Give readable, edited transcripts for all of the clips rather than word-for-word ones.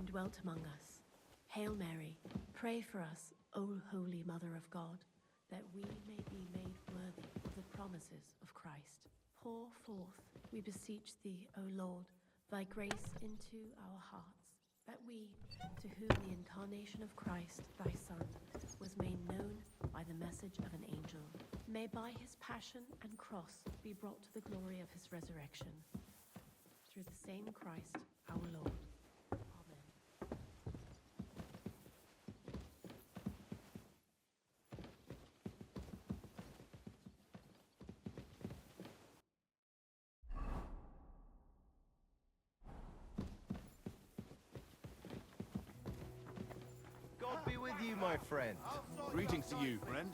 dwelt among us. Hail Mary, pray for us, O Holy Mother of God, that we may be made worthy of the promises of Christ. Pour forth, we beseech thee, O Lord, thy grace into our hearts, that we, to whom the incarnation of Christ, thy Son, was made known by the message of an angel, may by his passion and cross be brought to the glory of his resurrection. Through the same Christ, our Lord. Amen. God be with you, my friend. Greetings to you, friend.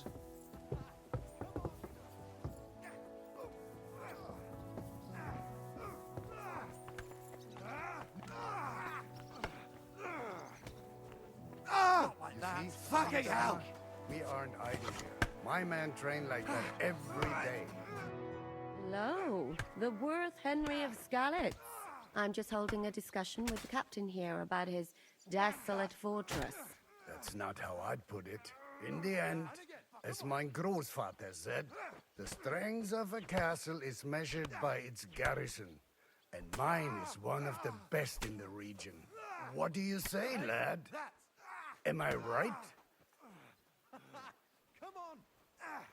Fucking hell! We aren't idle here. My men train like that every day. Hello, the Worth Henry of Skalitz. I'm just holding a discussion with the captain here about his desolate fortress. That's not how I'd put it. In the end, as mein Großvater said, the strength of a castle is measured by its garrison. And mine is one of the best in the region. What do you say, lad? Am I right?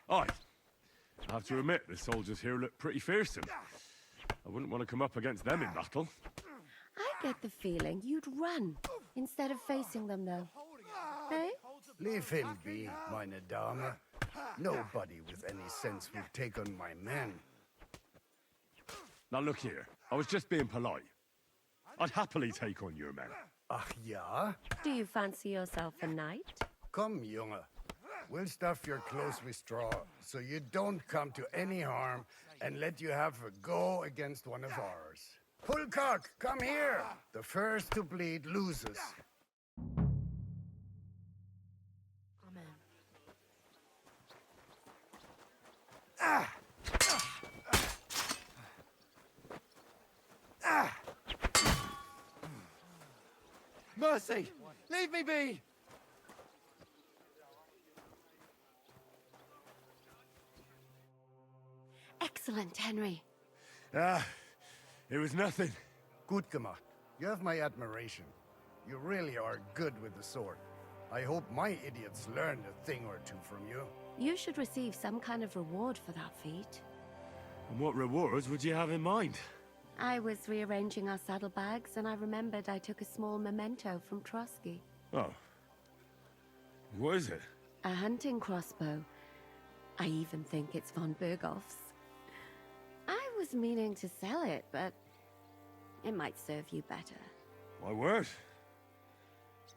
Aye. I have to admit, the soldiers here look pretty fearsome. I wouldn't want to come up against them in battle. I get the feeling you'd run instead of facing them, though. Hey? Leave him be, meine Dame. Nobody with any sense would take on my men. Now look here, I was just being polite. I'd happily take on your men. Ach ja? Do you fancy yourself a knight? Come, Junge. We'll stuff your clothes with straw, so you don't come to any harm, and let you have a go against one of ours. Pulcock, come here! The first to bleed loses. Amen. Mercy! Leave me be! Excellent, Henry. It was nothing. Gut gemacht. You have my admiration. You really are good with the sword. I hope my idiots learned a thing or two from you. You should receive some kind of reward for that feat. And what rewards would you have in mind? I was rearranging our saddlebags, and I remembered I took a small memento from Trotsky. Oh. What is it? A hunting crossbow. I even think it's von Berghoff's. I was meaning to sell it, but it might serve you better. My word.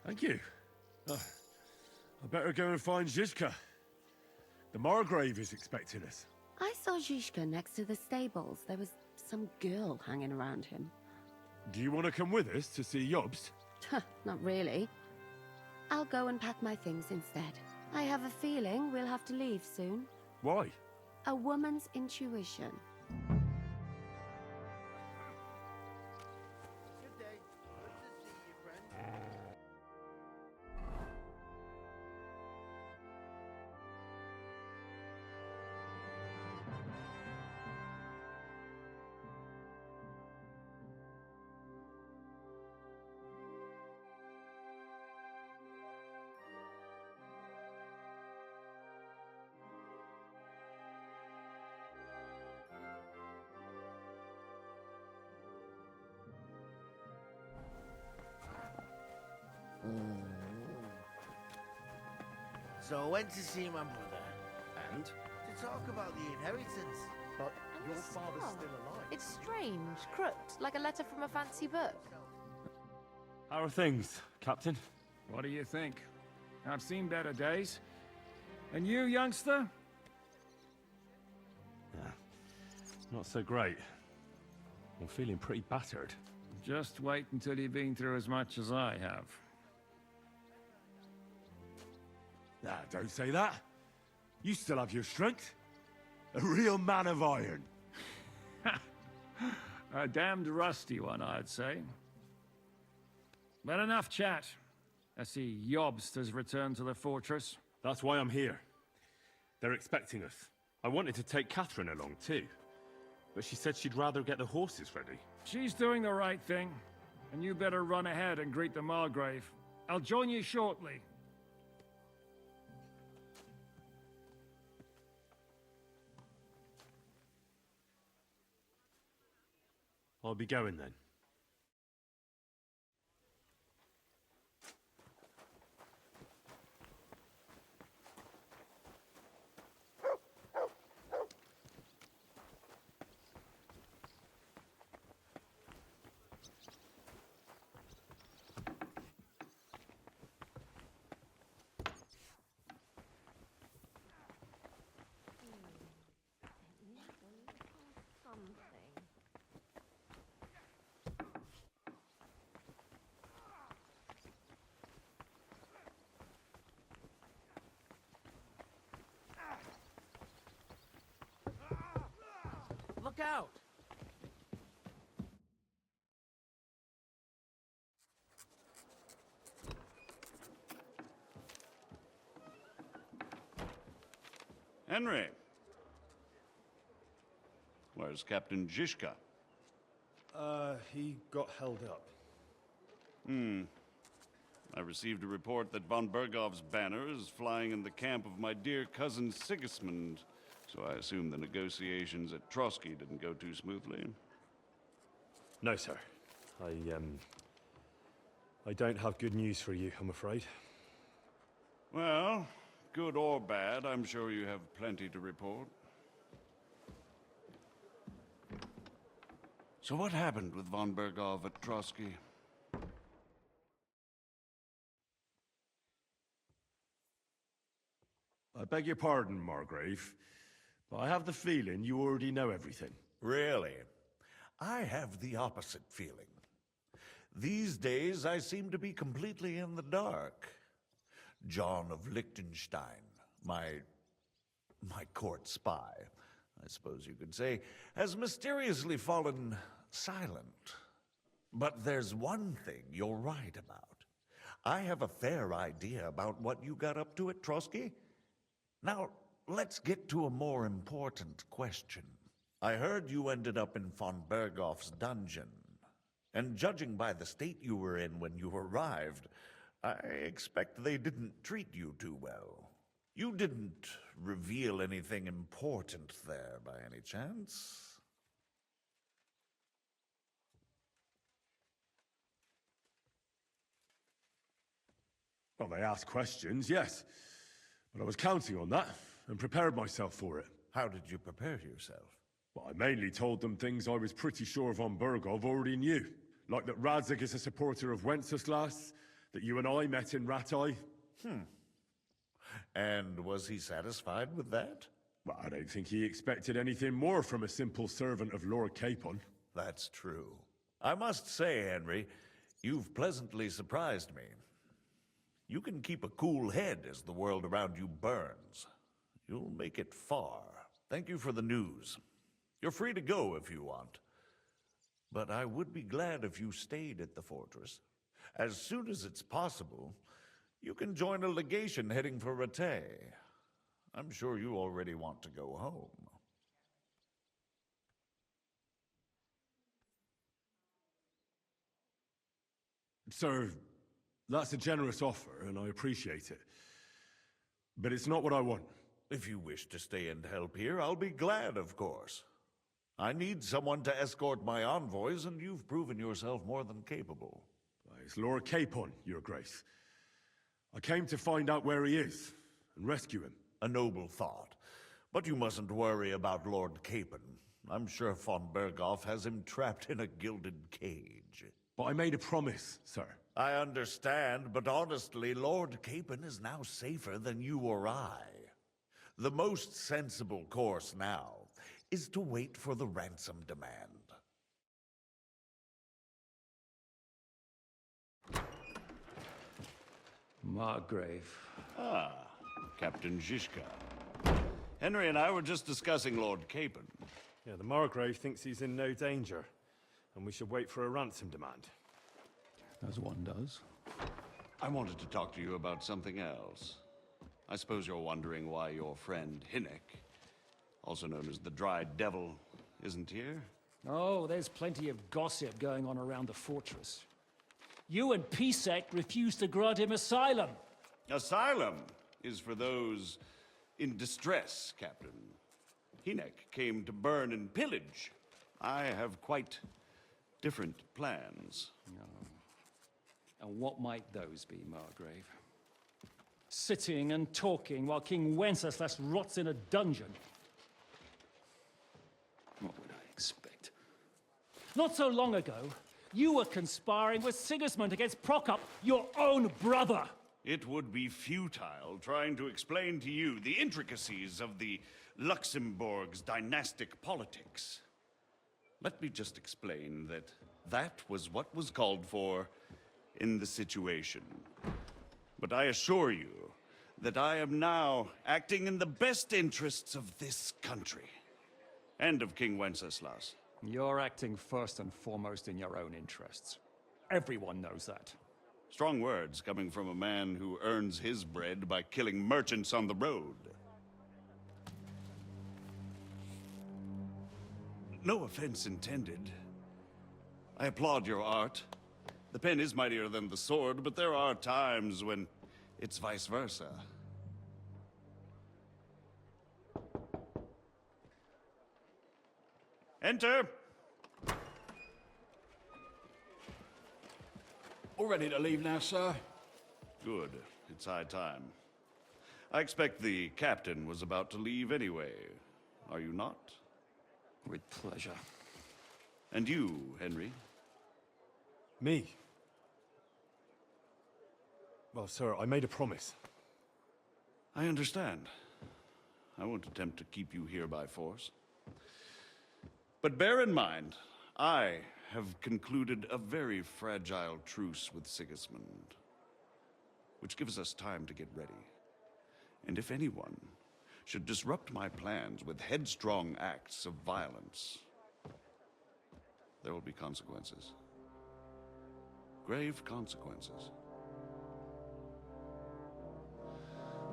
Thank you. I better go and find Zizka. The Margrave is expecting us. I saw Zizka next to the stables. There was some girl hanging around him. Do you want to come with us to see Jobst? Not really. I'll go and pack my things instead. I have a feeling we'll have to leave soon. Why? A woman's intuition. Good day. Good to see you, friend. So I went to see my brother. And? To talk about the inheritance. But And your the father's skull. still alive. It's strange, crooked, like a letter from a fancy book. How are things, Captain? What do you think? I've seen better days. And you, youngster? Yeah. Not so great. I'm feeling pretty battered. Just wait until you've been through as much as I have. Nah, don't say that. You still have your strength. A real man of iron. A damned rusty one, I'd say. But enough chat. I see Jobst has returned to the fortress. That's why I'm here. They're expecting us. I wanted to take Catherine along too, but she said she'd rather get the horses ready. She's doing the right thing, and you better run ahead and greet the Margrave. I'll join you shortly. I'll be going then. Look out! Henry. Where's Captain Zizka? He got held up. I received a report that von Bergov's banner is flying in the camp of my dear cousin Sigismund, so I assume the negotiations at Trotsky didn't go too smoothly. No, sir. I don't have good news for you, I'm afraid. Well, good or bad, I'm sure you have plenty to report. So what happened with von Bergov at Trotsky? I beg your pardon, Margrave, but I have the feeling you already know everything. Really? I have the opposite feeling. These days, I seem to be completely in the dark. John of Liechtenstein, my court spy, I suppose you could say, has mysteriously fallen silent. But there's one thing you're right about. I have a fair idea about what you got up to at Trotsky. Now, let's get to a more important question. I heard you ended up in von Bergov's dungeon. And judging by the state you were in when you arrived, I expect they didn't treat you too well. You didn't reveal anything important there by any chance? Well, they asked questions, yes. But I was counting on that, and prepared myself for it. How did you prepare yourself? Well, I mainly told them things I was pretty sure von Bergov already knew. Like that Radzig is a supporter of Wenceslas, that you and I met in Ratai. And was he satisfied with that? Well, I don't think he expected anything more from a simple servant of Lord Capon. That's true. I must say, Henry, you've pleasantly surprised me. You can keep a cool head as the world around you burns. You'll make it far. Thank you for the news. You're free to go if you want. But I would be glad if you stayed at the fortress. As soon as it's possible, you can join a legation heading for Rattay. I'm sure you already want to go home. Sir, that's a generous offer, and I appreciate it. But it's not what I want. If you wish to stay and help here, I'll be glad, of course. I need someone to escort my envoys, and you've proven yourself more than capable. It's Lord Capon, Your Grace. I came to find out where he is, and rescue him. A noble thought. But you mustn't worry about Lord Capon. I'm sure von Bergov has him trapped in a gilded cage. But I made a promise, sir. I understand, but honestly, Lord Capon is now safer than you or I. The most sensible course now is to wait for the ransom demand. Margrave. Ah, Captain Zizka. Henry and I were just discussing Lord Capon. Yeah, the Margrave thinks he's in no danger, and we should wait for a ransom demand. As one does. I wanted to talk to you about something else. I suppose you're wondering why your friend Hinnek, also known as the Dried Devil, isn't here? Oh, there's plenty of gossip going on around the fortress. You and Pisek refused to grant him asylum. Asylum is for those in distress, Captain. Hinnek came to burn and pillage. I have quite different plans. And what might those be, Margrave? Sitting and talking while King Wenceslas rots in a dungeon. What would I expect? Not so long ago, you were conspiring with Sigismund against Prokop, your own brother. It would be futile trying to explain to you the intricacies of the Luxembourg's dynastic politics. Let me just explain that that was what was called for in the situation. But I assure you that I am now acting in the best interests of this country and of King Wenceslas. You're acting first and foremost in your own interests. Everyone knows that. Strong words coming from a man who earns his bread by killing merchants on the road. No offense intended. I applaud your art. The pen is mightier than the sword, but there are times when it's vice versa. Enter! All ready to leave now, sir? Good. It's high time. I expect the captain was about to leave anyway. Are you not? With pleasure. And you, Henry? Me? Well, sir, I made a promise. I understand. I won't attempt to keep you here by force. But bear in mind, I have concluded a very fragile truce with Sigismund, which gives us time to get ready. And if anyone should disrupt my plans with headstrong acts of violence, there will be consequences. Grave consequences.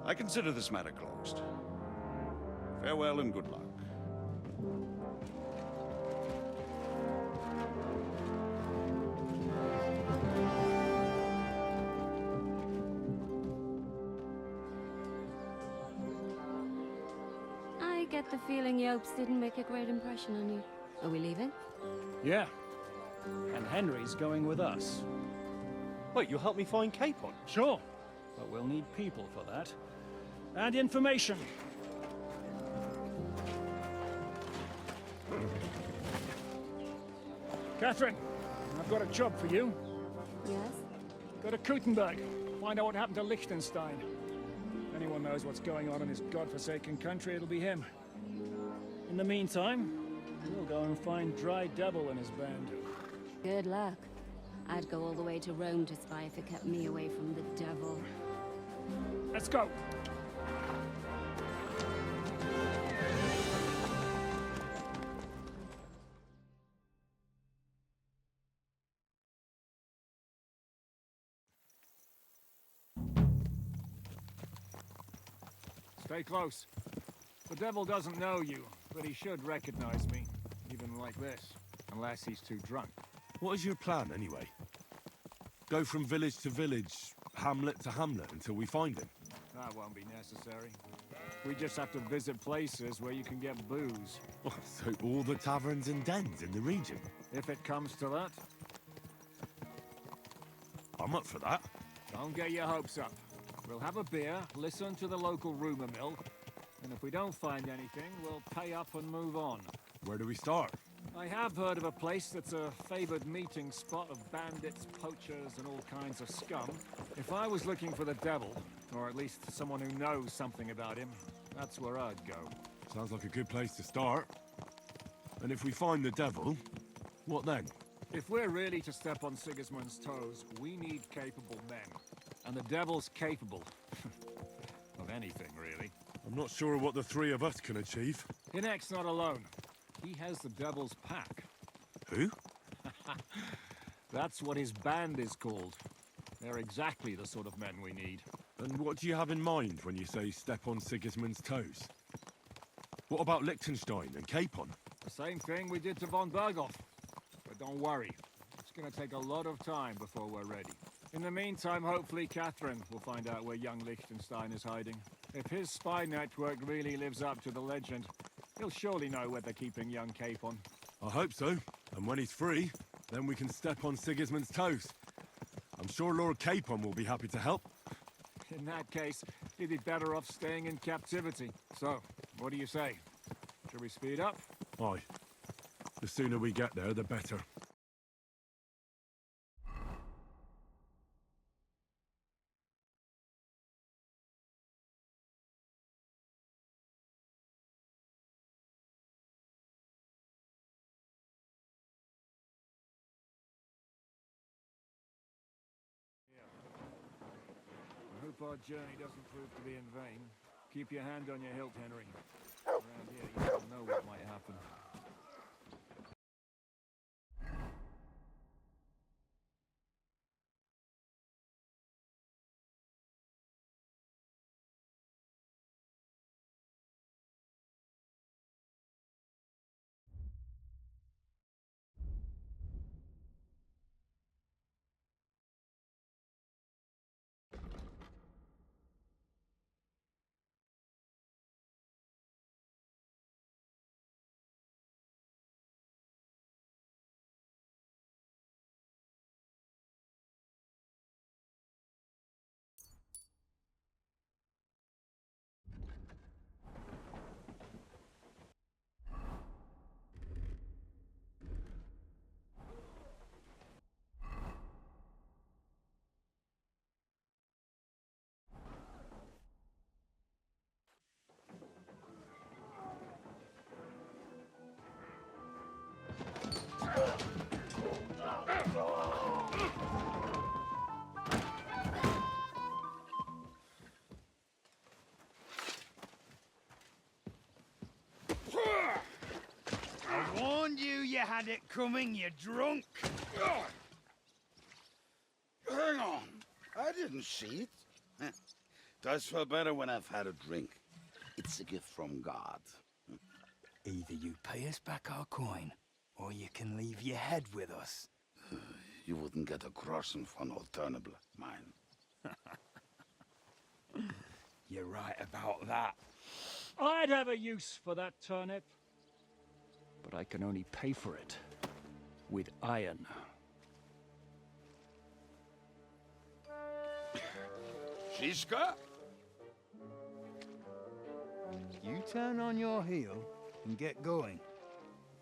I consider this matter closed. Farewell and good luck. I get the feeling Yopes didn't make a great impression on you. Are we leaving? Yeah. And Henry's going with us. Wait, you'll help me find Capon? Sure. But we'll need people for that. And information. Catherine, I've got a job for you. Yes? Go to Kuttenberg. Find out what happened to Liechtenstein. If anyone knows what's going on in this godforsaken country, it'll be him. In the meantime, we'll go and find Dry Devil and his band. Good luck. I'd go all the way to Rome to spy if it kept me away from the devil. Let's go! Stay close. The devil doesn't know you, but he should recognize me, even like this, unless he's too drunk. What is your plan, anyway? Go from village to village, hamlet to hamlet, until we find him? That won't be necessary. We just have to visit places where you can get booze. Oh, so all the taverns and dens in the region? If it comes to that, I'm up for that. don't get your hopes up. We'll have a beer, listen to the local rumor mill, and if we don't find anything, we'll pay up and move on. Where do we start? I have heard of a place that's a favored meeting spot of bandits, poachers, and all kinds of scum. If I was looking for the devil, or at least someone who knows something about him, that's where I'd go. Sounds like a good place to start. And if we find the devil, what then? If we're really to step on Sigismund's toes, we need capable men. And the devil's capable. of anything, really. I'm not sure what the three of us can achieve. Hinnek's not alone. He has the devil's pack. Who? That's what his band is called. They're exactly the sort of men we need. And what do you have in mind when you say step on Sigismund's toes? What about Liechtenstein and Capon? The same thing we did to von Berghoff. But don't worry, it's gonna take a lot of time before we're ready. In the meantime, hopefully Catherine will find out where young Liechtenstein is hiding. If his spy network really lives up to the legend, he'll surely know where they're keeping young Capon. I hope so. And when he's free, then we can step on Sigismund's toes. I'm sure Lord Capon will be happy to help. In that case, he'd be better off staying in captivity. So, what do you say? Should we speed up? Aye. The sooner we get there, the better. I hope our journey doesn't prove to be in vain. Keep your hand on your hilt, Henry. Around here, you never know what might happen. I warned you, you had it coming, you drunk. Hang on. I didn't see it. Does feel better when I've had a drink. It's a gift from God. Either you pay us back our coin, or you can leave your head with us. You wouldn't get a groschen for an alternative, mine. You're right about that. I'd have a use for that turnip. But I can only pay for it with iron. Shiska? You turn on your heel and get going.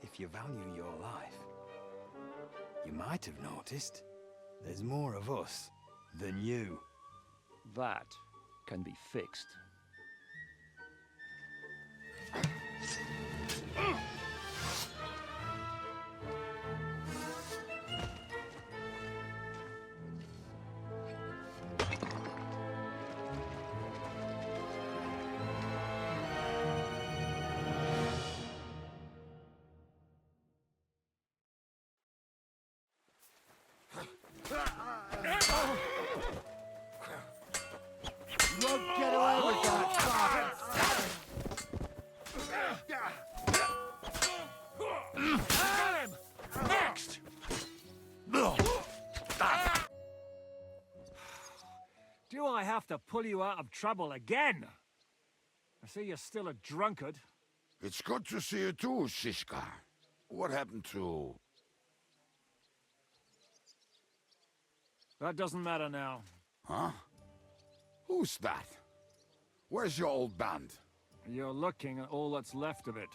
If you value your life. You might have noticed there's more of us than you. That can be fixed. You won't get away with that, Next! Do I have to pull you out of trouble again? I see you're still a drunkard. It's good to see you too, Shiska. What happened to... That doesn't matter now. Huh? Who's that? Where's your old band? You're looking at all that's left of it.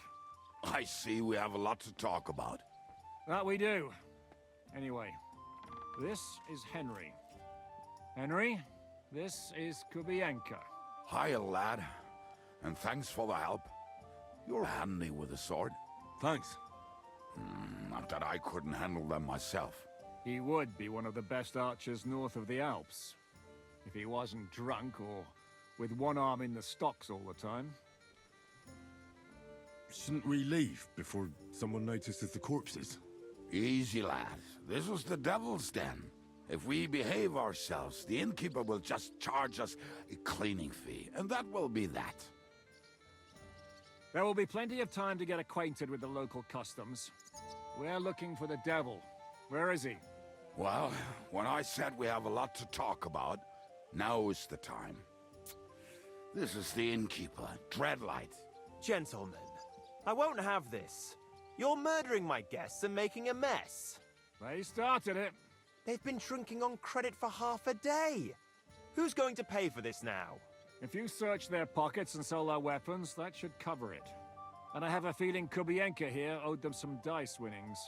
I see we have a lot to talk about. That we do. Anyway, this is Henry. Henry, this is Kubienka. Hiya, lad. And thanks for the help. You're handy with a sword. Thanks. Not that I couldn't handle them myself. He would be one of the best archers north of the Alps. If he wasn't drunk or with one arm in the stocks all the time. Shouldn't we leave before someone notices the corpses? Easy, lad. This was the devil's den. If we behave ourselves, the innkeeper will just charge us a cleaning fee, and that will be that. There will be plenty of time to get acquainted with the local customs. We're looking for the devil. Where is he? Well, when I said we have a lot to talk about, now is the time. This is the innkeeper, Dreadlight. Gentlemen, I won't have this. You're murdering my guests and making a mess. They started it. They've been drinking on credit for half a day. Who's going to pay for this now? If you search their pockets and sell their weapons, that should cover it. And I have a feeling Kubienka here owed them some dice winnings.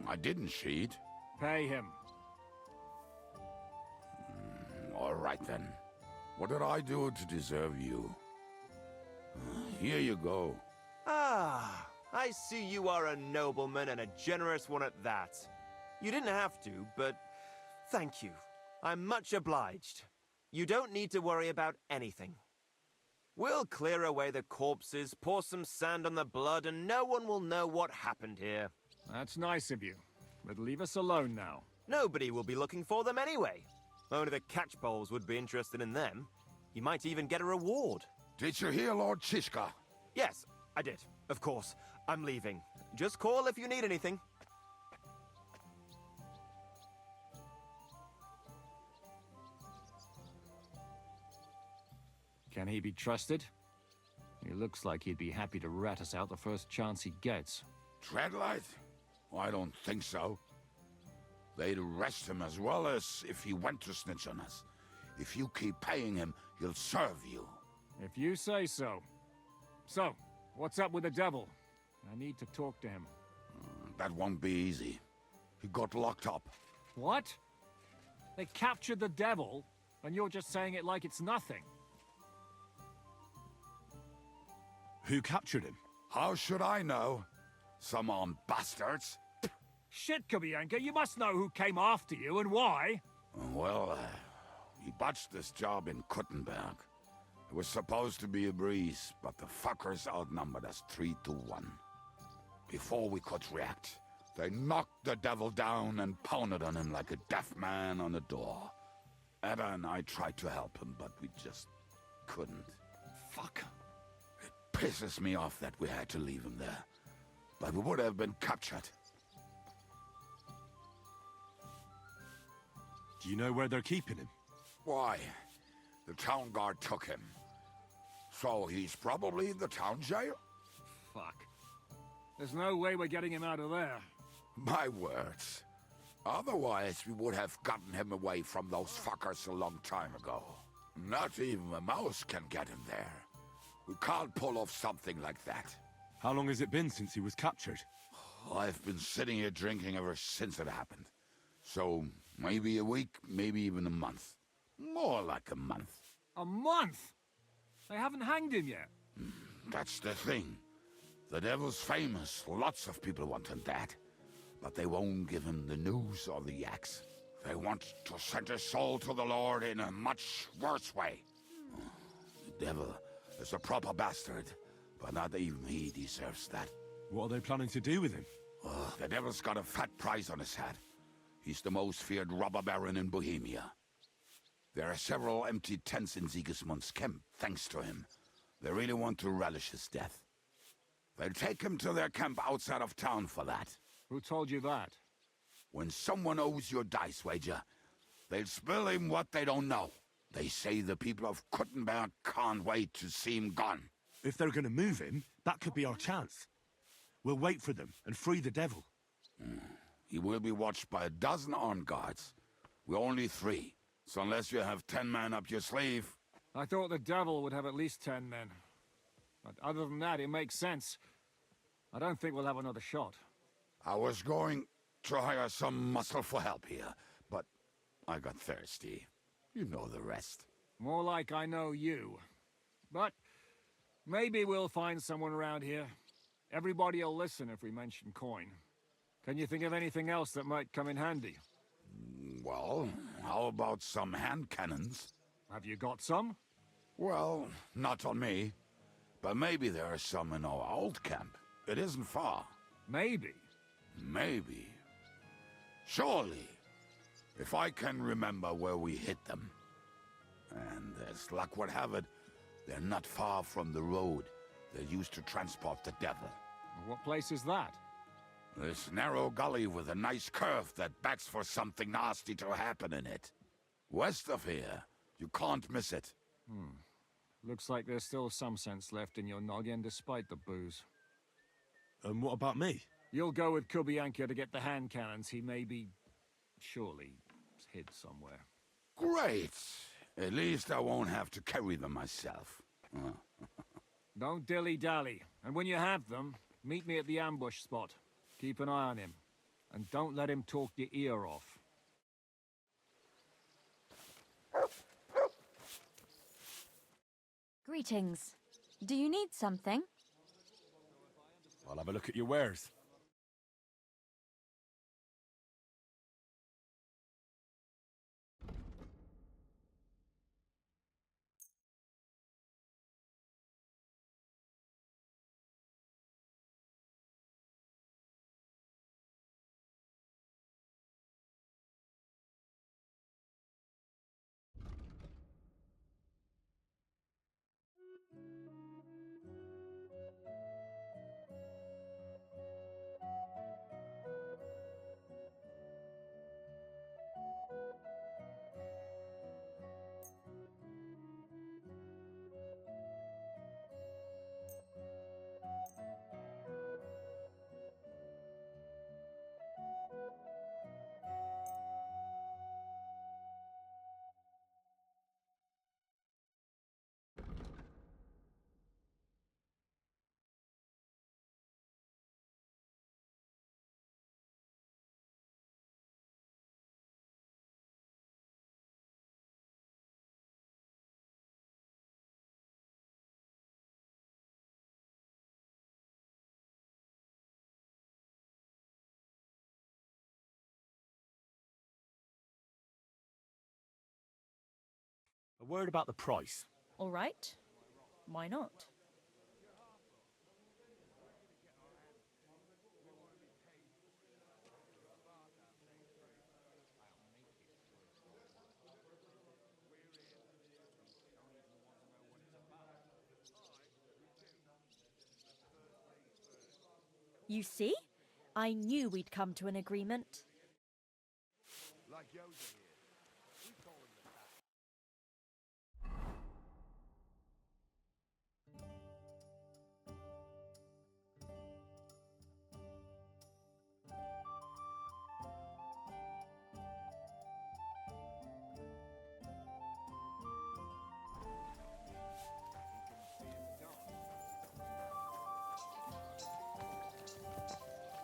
I didn't cheat. Pay him. All right then. What did I do to deserve you? Here you go. Ah, I see you are a nobleman and a generous one at that. You didn't have to, but thank you. I'm much obliged. You don't need to worry about anything. We'll clear away the corpses, pour some sand on the blood, and no one will know what happened here. That's nice of you, but leave us alone now. Nobody will be looking for them anyway. Only the catchpoles would be interested in them. You might even get a reward. Did you hear Lord Chishka? Yes, I did. Of course. I'm leaving. Just call if you need anything. Can he be trusted? He looks like he'd be happy to rat us out the first chance he gets. Dreadlight? I don't think so. They'd arrest him as well as if he went to snitch on us. If you keep paying him, he'll serve you. If you say so. So, what's up with the devil? I need to talk to him. That won't be easy. He got locked up. What? They captured the devil, and you're just saying it like it's nothing. Who captured him? How should I know? Some armed bastards. Shit, Kubienka, you must know who came after you and why. Well, he botched this job in Kuttenberg. It was supposed to be a breeze, but the fuckers outnumbered us 3-1. Before we could react, they knocked the devil down and pounded on him like a deaf man on a door. Ada and I tried to help him, but we just couldn't. Fuck. It pisses me off that we had to leave him there. But we would have been captured. Do you know where they're keeping him? Why? The town guard took him. So he's probably in the town jail? Fuck. There's no way we're getting him out of there. My words. Otherwise, we would have gotten him away from those fuckers a long time ago. Not even a mouse can get him there. We can't pull off something like that. How long has it been since he was captured? I've been sitting here drinking ever since it happened. So, maybe a week, maybe even a month. More like a month. A month? They haven't hanged him yet. That's the thing. The devil's famous. Lots of people want him dead. But they won't give him the news or the axe. They want to send his soul to the Lord in a much worse way. The devil is a proper bastard, but not even he deserves that. What are they planning to do with him? The devil's got a fat price on his head. He's the most feared robber baron in Bohemia. There are several empty tents in Sigismund's camp, thanks to him. They really want to relish his death. They'll take him to their camp outside of town for that. Who told you that? When someone owes you a dice wager, they'll spill him what they don't know. They say the people of Kuttenberg can't wait to see him gone. If they're going to move him, that could be our chance. We'll wait for them and free the devil. He will be watched by a dozen armed guards. We're only 3. So unless you have 10 men up your sleeve... I thought the devil would have at least 10 men. But other than that, it makes sense. I don't think we'll have another shot. I was going to hire some muscle for help here, but I got thirsty. You know the rest. More like I know you. But maybe we'll find someone around here. Everybody will listen if we mention coin. Can you think of anything else that might come in handy? Well, how about some hand cannons? Have you got some? Well, not on me. But maybe there are some in our old camp. It isn't far. Maybe. Maybe. Surely. If I can remember where we hit them. And as luck would have it, they're not far from the road they used to transport the devil. What place is that? This narrow gully with a nice curve that backs for something nasty to happen in it. West of here. You can't miss it. Looks like there's still some sense left in your noggin despite the booze. And what about me? You'll go with Kubianka to get the hand cannons. He may be... surely hid somewhere. Great! At least I won't have to carry them myself. Don't dilly-dally. And when you have them, meet me at the ambush spot. Keep an eye on him. And don't let him talk your ear off. Greetings. Do you need something? I'll have a look at your wares. A word about the price. All right. Why not? You see? I knew we'd come to an agreement. Like Yoda here. We call him the Bat.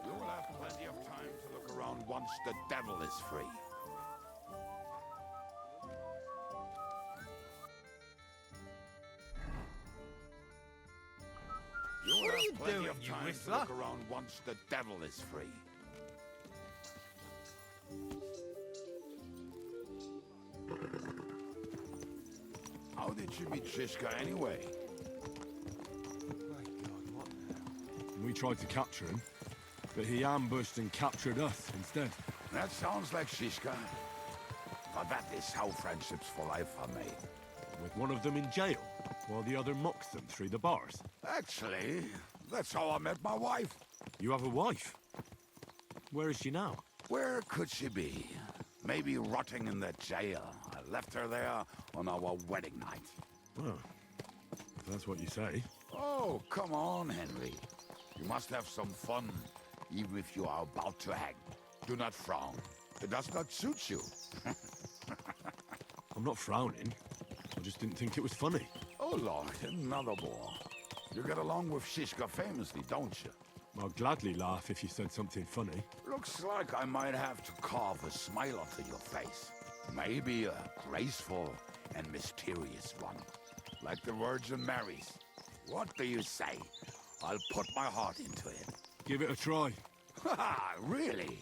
You will have plenty of time to look around once the devil is free. What are you doing, Of you time to whistler? look around once the devil is free. How did you meet Shishka anyway? My God, what now? We tried to capture him, but he ambushed and captured us instead. That sounds like Shishka. But that is how friendships for life are made. With one of them in jail, while the other mocks them through the bars. Actually, that's how I met my wife. You have a wife? Where is she now? Where could she be? Maybe rotting in that jail. I left her there on our wedding night. Well, if that's what you say. Oh, come on, Henry. You must have some fun, even if you are about to hang. Do not frown. It does not suit you. I'm not frowning. I just didn't think it was funny. Oh, Lord, another bore. You get along with Shishka famously, don't you? I'll gladly laugh if you said something funny. Looks like I might have to carve a smile onto your face. Maybe a graceful and mysterious one. Like the Virgin Mary's. What do you say? I'll put my heart into it. Give it a try. Ha! Really?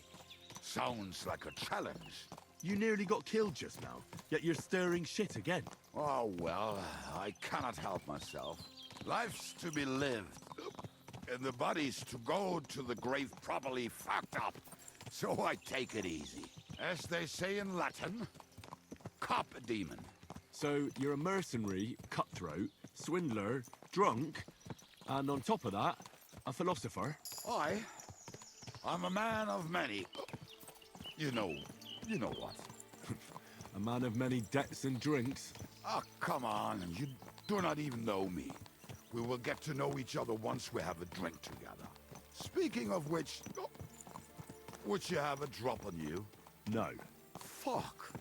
Sounds like a challenge. You nearly got killed just now, yet you're stirring shit again. Oh, well, I cannot help myself. Life's to be lived. And the body's to go to the grave properly fucked up. So I take it easy. As they say in Latin, cop a demon. So you're a mercenary, cutthroat, swindler, drunk, and on top of that, a philosopher? I'm a man of many... You know what. A man of many debts and drinks? Ah, come on, you do not even know me. We will get to know each other once we have a drink together. Speaking of which... Would you have a drop on you? No. Fuck.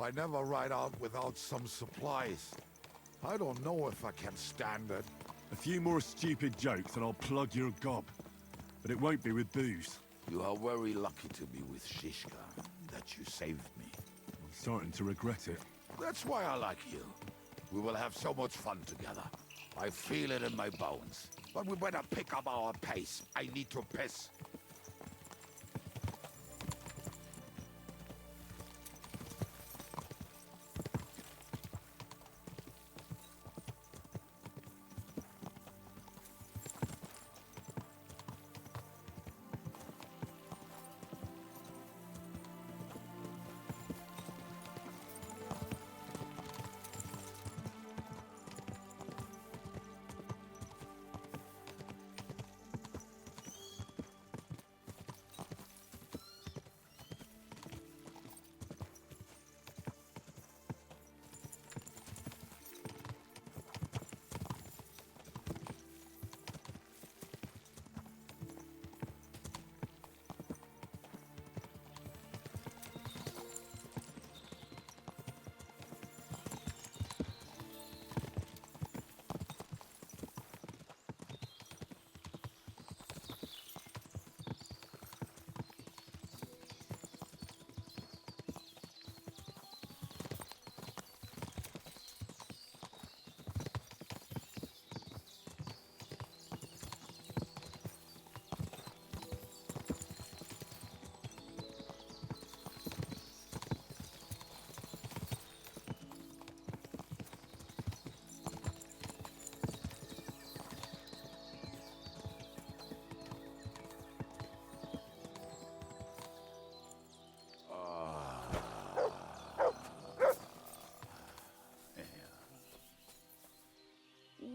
I never ride out without some supplies. I don't know if I can stand it. A few more stupid jokes and I'll plug your gob. But it won't be with booze. You are very lucky to be with Shishka, that you saved me. I'm starting to regret it. That's why I like you. We will have so much fun together. I feel it in my bones. But we better pick up our pace. I need to piss.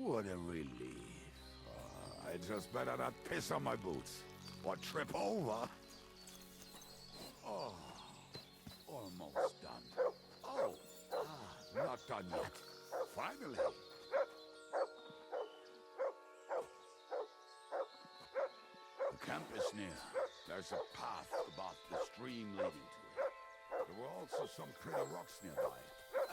What a relief. I just better not piss on my boots. Or trip over. Oh, almost done. Oh, not done yet. Finally. The camp is near. There's a path above the stream leading to it. There were also some pretty rocks nearby.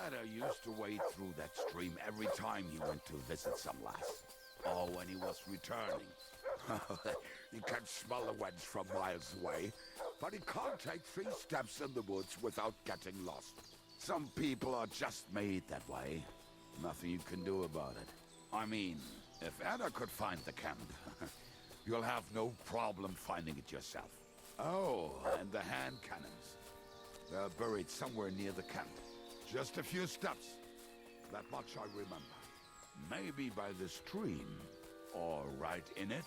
Ada used to wade through that stream every time he went to visit some lass. Or when he was returning. He can smell the wench from miles away, but he can't take 3 steps in the woods without getting lost. Some people are just made that way. Nothing you can do about it. I mean, if Ada could find the camp, you'll have no problem finding it yourself. Oh, and the hand cannons. They're buried somewhere near the camp. Just a few steps. That much I remember. Maybe by the stream. Or right in it?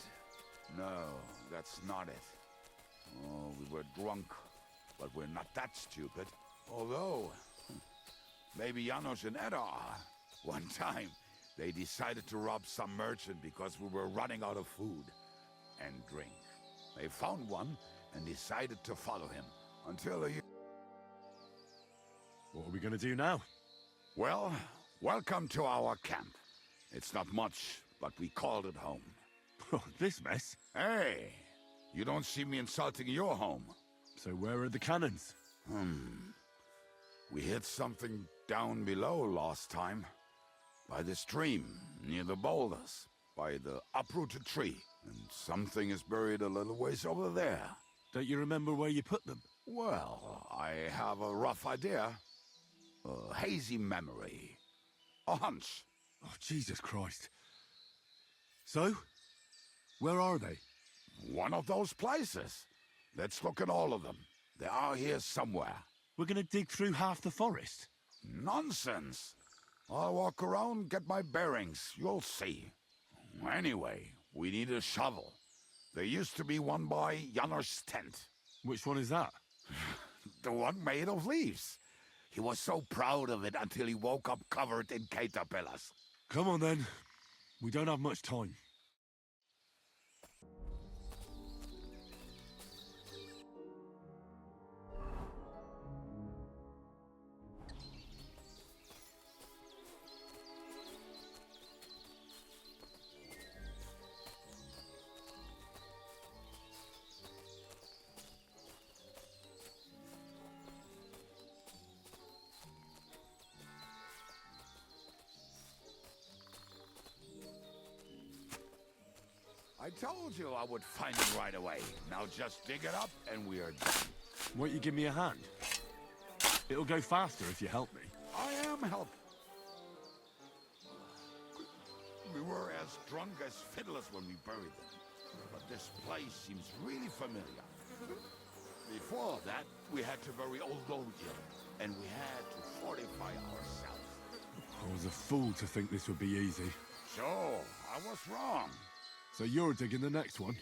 No, that's not it. Oh, we were drunk. But we're not that stupid. Although, maybe Janos and Edda are. One time, they decided to rob some merchant because we were running out of food and drink. They found one and decided to follow him until he... What are we gonna do now? Well, welcome to our camp. It's not much, but we called it home. Oh, this mess? Hey, you don't see me insulting your home. So where are the cannons? We hit something down below last time. By the stream, near the boulders. By the uprooted tree. And something is buried a little ways over there. Don't you remember where you put them? Well, I have a rough idea. A hazy memory. A hunch. Oh, Jesus Christ. So? Where are they? One of those places. Let's look at all of them. They are here somewhere. We're gonna dig through half the forest? Nonsense. I'll walk around, get my bearings. You'll see. Anyway, we need a shovel. There used to be one by Janos' tent. Which one is that? The one made of leaves. He was so proud of it until he woke up covered in caterpillars. Come on then. We don't have much time. I told you I would find it right away. Now just dig it up and we are done. Won't you give me a hand? It'll go faster if you help me. I am help. We were as drunk as fiddlers when we buried them. But this place seems really familiar. Before that, we had to bury old Radeon, and we had to fortify ourselves. I was a fool to think this would be easy. So, I was wrong. So you're digging the next one?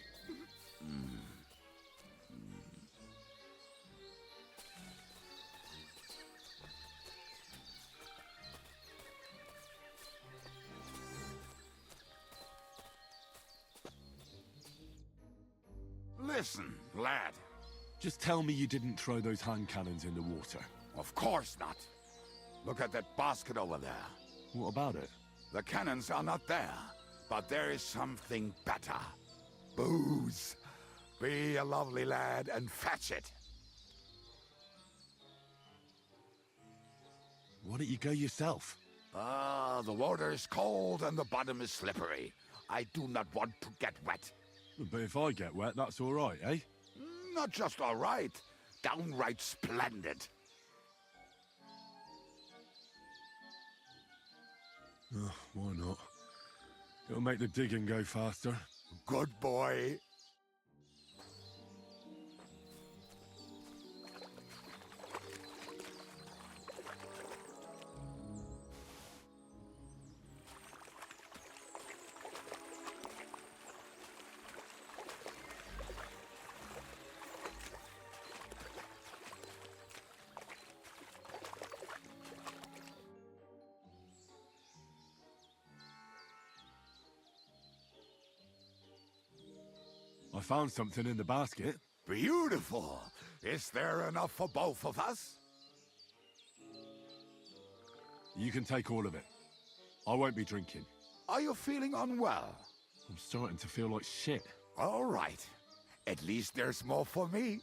Listen, lad. Just tell me you didn't throw those hand cannons in the water. Of course not. Look at that basket over there. What about it? The cannons are not there, but there is something better. Booze. Be a lovely lad and fetch it. Why don't you go yourself? The water is cold and the bottom is slippery. I do not want to get wet. But if I get wet, that's all right, eh? Not just all right, downright splendid. Oh, why not? It'll make the digging go faster. Good boy. I found something in the basket. Beautiful. Is there enough for both of us? You can take all of it. I won't be drinking. Are you feeling unwell? I'm starting to feel like shit. All right. At least there's more for me.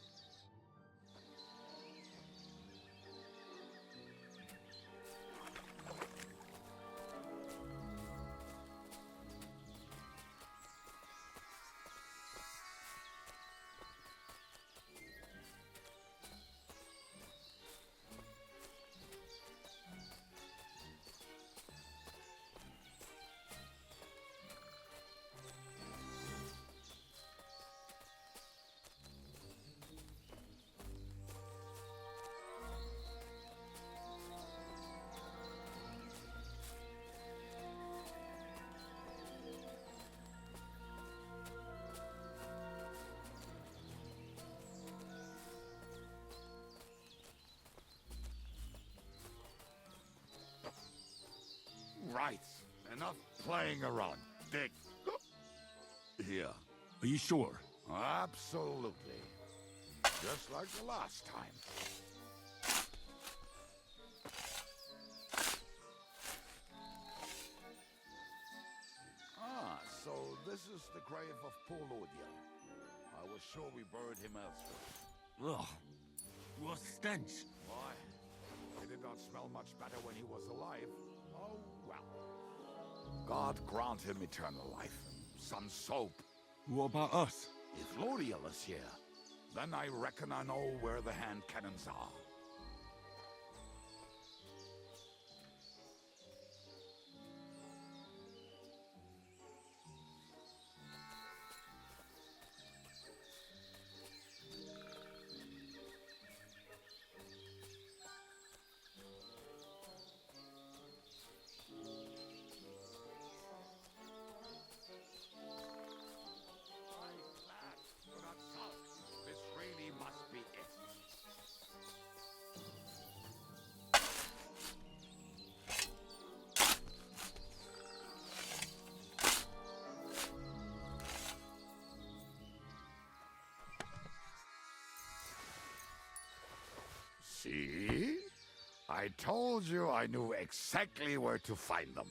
Right. Enough playing around. Dig. Here. Are you sure? Absolutely. Just like the last time. So this is the grave of poor Radeon. I was sure we buried him elsewhere. Ugh. What a stench. Why? He did not smell much better when he was alive. Oh, well. God grant him eternal life and some soap. What about us? If Radeon is here, then I reckon I know where the hand cannons are. I told you I knew exactly where to find them.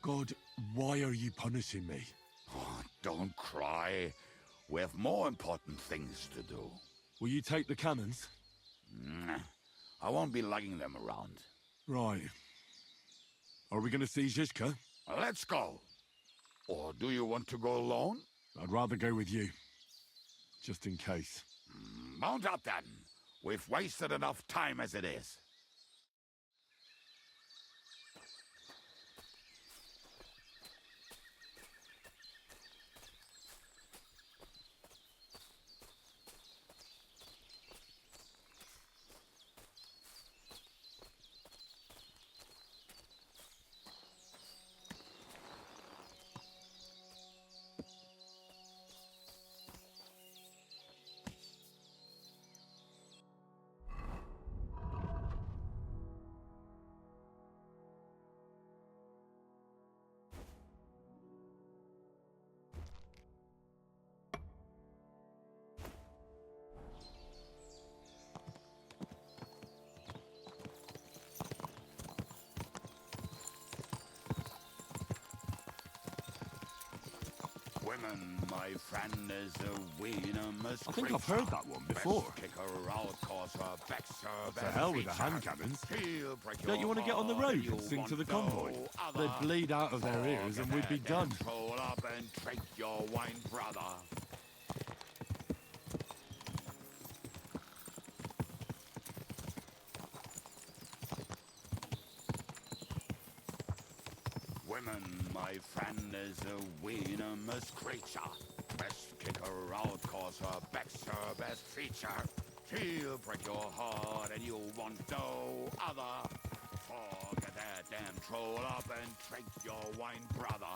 God, why are you punishing me? Oh, don't cry. We have more important things to do. Will you take the cannons? Nah, I won't be lugging them around. Right. Are we going to see Zizka? Let's go. Or do you want to go alone? I'd rather go with you. Just in case. Mount up then. We've wasted enough time as it is. Women, my friend, is a venomous I think I've heard that one before. Kick her out, cause her back serve To hell with the hand cannons. Don't you want to get on the road and sing to the convoy? They'd bleed out of their ears and we'd be done. Roll up and drink your wine, brother. Women, my friend, is a venomous creature. Best kick her out, cause her back's her best feature. She'll break your heart and you'll want no other. Forget that damn troll up and drink your wine, brother.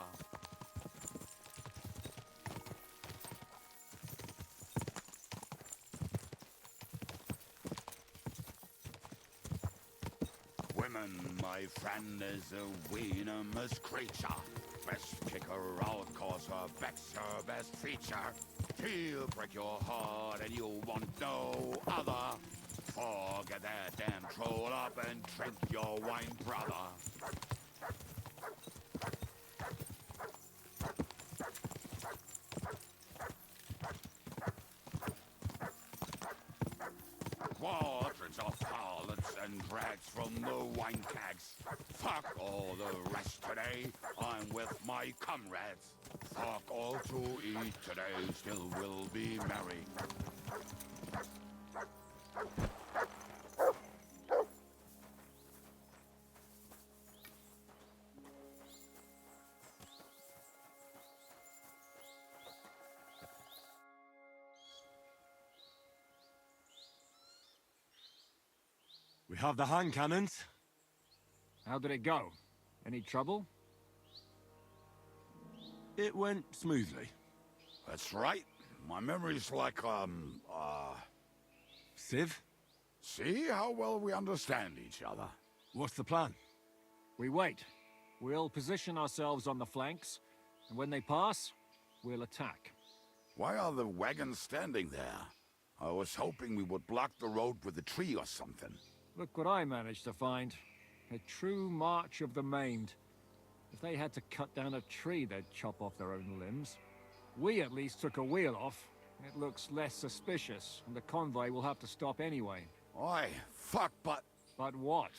Women, my friend, is a venomous creature. Best kick her out, cause her back's her best feature. She'll break your heart and you'll want no other. Forget that damn troll up and drink your wine, brother. Quadrants of harlots and drags from the wine kegs. Fuck all the rest today, I'm with my comrades. Fuck all to eat today, still will be merry. We have the hand cannons. How did it go? Any trouble? It went smoothly. That's right. My memory's like, Civ? See how well we understand each other. What's the plan? We wait. We'll position ourselves on the flanks, and when they pass, we'll attack. Why are the wagons standing there? I was hoping we would block the road with a tree or something. Look what I managed to find. A true march of the maimed. If they had to cut down a tree, they'd chop off their own limbs. We at least took a wheel off. It looks less suspicious, and the convoy will have to stop anyway. Oi, fuck, but... But what?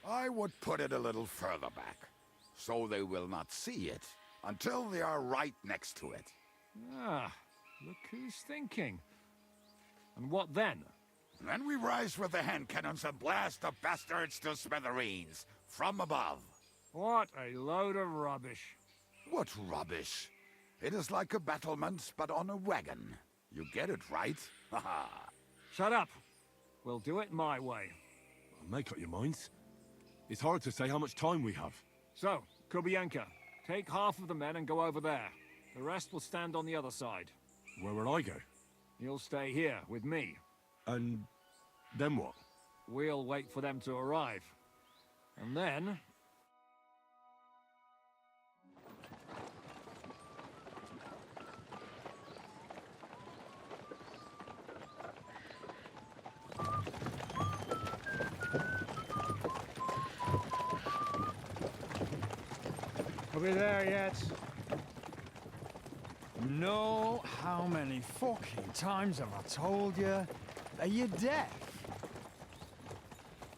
I would put it a little further back, so they will not see it until they are right next to it. Ah, look who's thinking. And what then? Then we rise with the hand cannons and blast the bastards to smithereens, from above. What a load of rubbish. What rubbish? It is like a battlement, but on a wagon. You get it, right? Haha. Shut up. We'll do it my way. Make up your minds. It's hard to say how much time we have. So, Kubienka, take half of the men and go over there. The rest will stand on the other side. Where will I go? You'll stay here with me. And then what? We'll wait for them to arrive. And then... Are we there yet? No, how many fucking times have I told you? Are you deaf?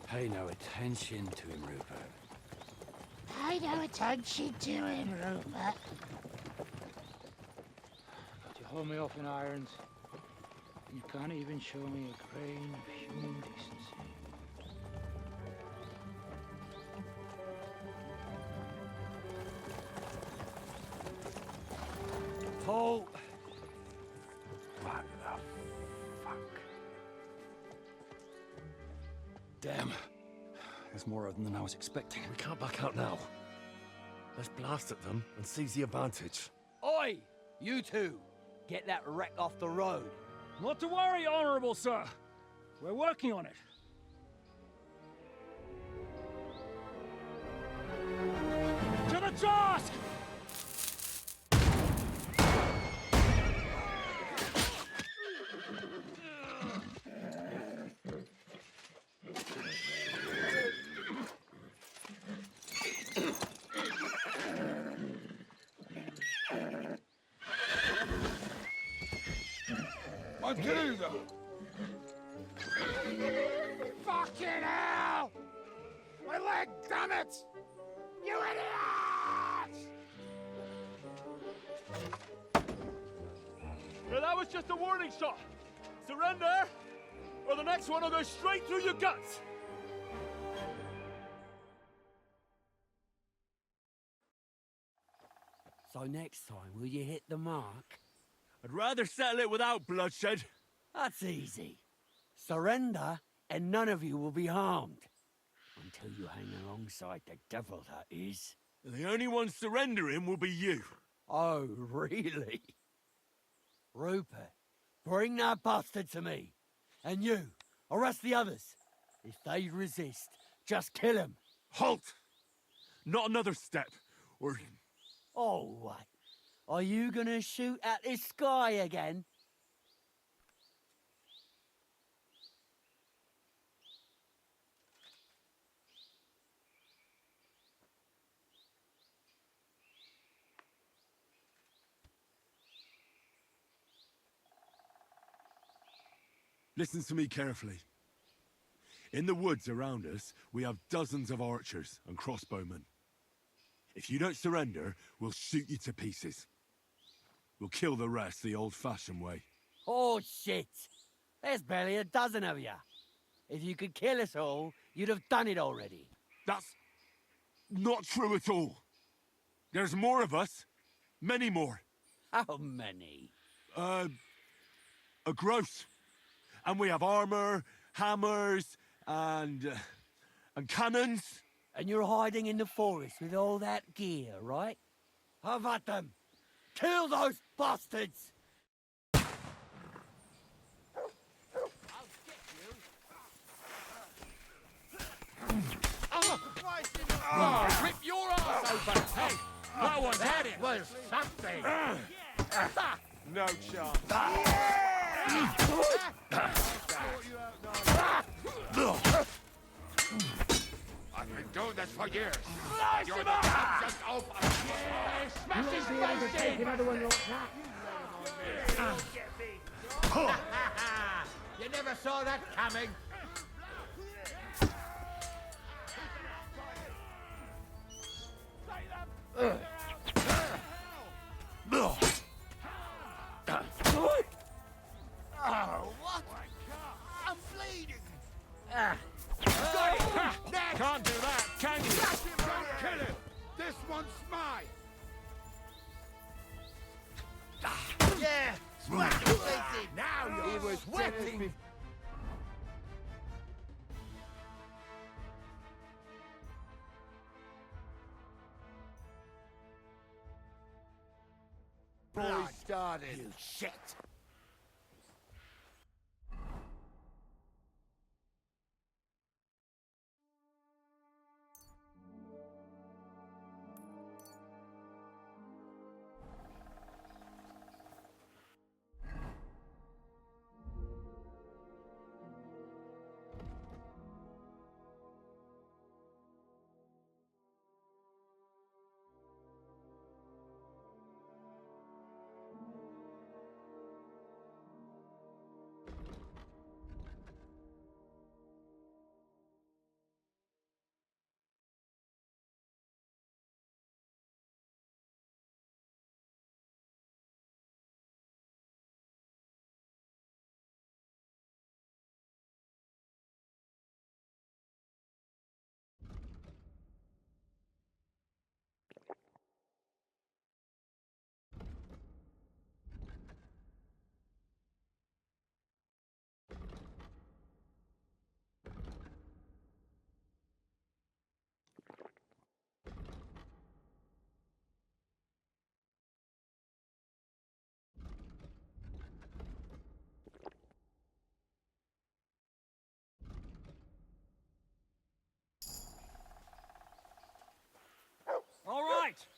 Pay no attention to him, Rupert. Pay no attention to him, Rupert. But you hold me up in irons, and you can't even show me a grain of human decency. Paul! What the fuck? Damn. There's more of them than I was expecting. We can't back out now. Let's blast at them and seize the advantage. Oi! You two! Get that wreck off the road. Not to worry, Honorable Sir. We're working on it. To the task! Fucking hell! My leg, damn it! You idiots! Now that was just a warning shot. Surrender, or the next one will go straight through your guts. So next time, will you hit the mark? I'd rather settle it without bloodshed. That's easy. Surrender, and none of you will be harmed. Until you hang alongside the devil, that is. The only one surrendering will be you. Oh, really? Rupert, bring that bastard to me. And you, arrest the others. If they resist, just kill them. Halt! Not another step, or... Oh, what? Are you gonna shoot at this sky again? Listen to me carefully. In the woods around us, we have dozens of archers and crossbowmen. If you don't surrender, we'll shoot you to pieces. We'll kill the rest the old-fashioned way. Oh, shit! There's barely a dozen of you. If you could kill us all, you'd have done it already. That's not true at all. There's more of us. Many more. How many? A gross. And we have armor, hammers, and cannons. And you're hiding in the forest with all that gear, right? Have at them! Kill those bastards! Rip your ass open! Hey, That one's had it! was something! No chance. I've been doing this for years. Slice You're him the up! just open. Smash his face in! You never saw that coming! Oh, what? I'm bleeding! Can't do that, can you? Don't kill him. This one's mine. Yeah! Smash his face in! Now you're sweating! Boy started. You shit!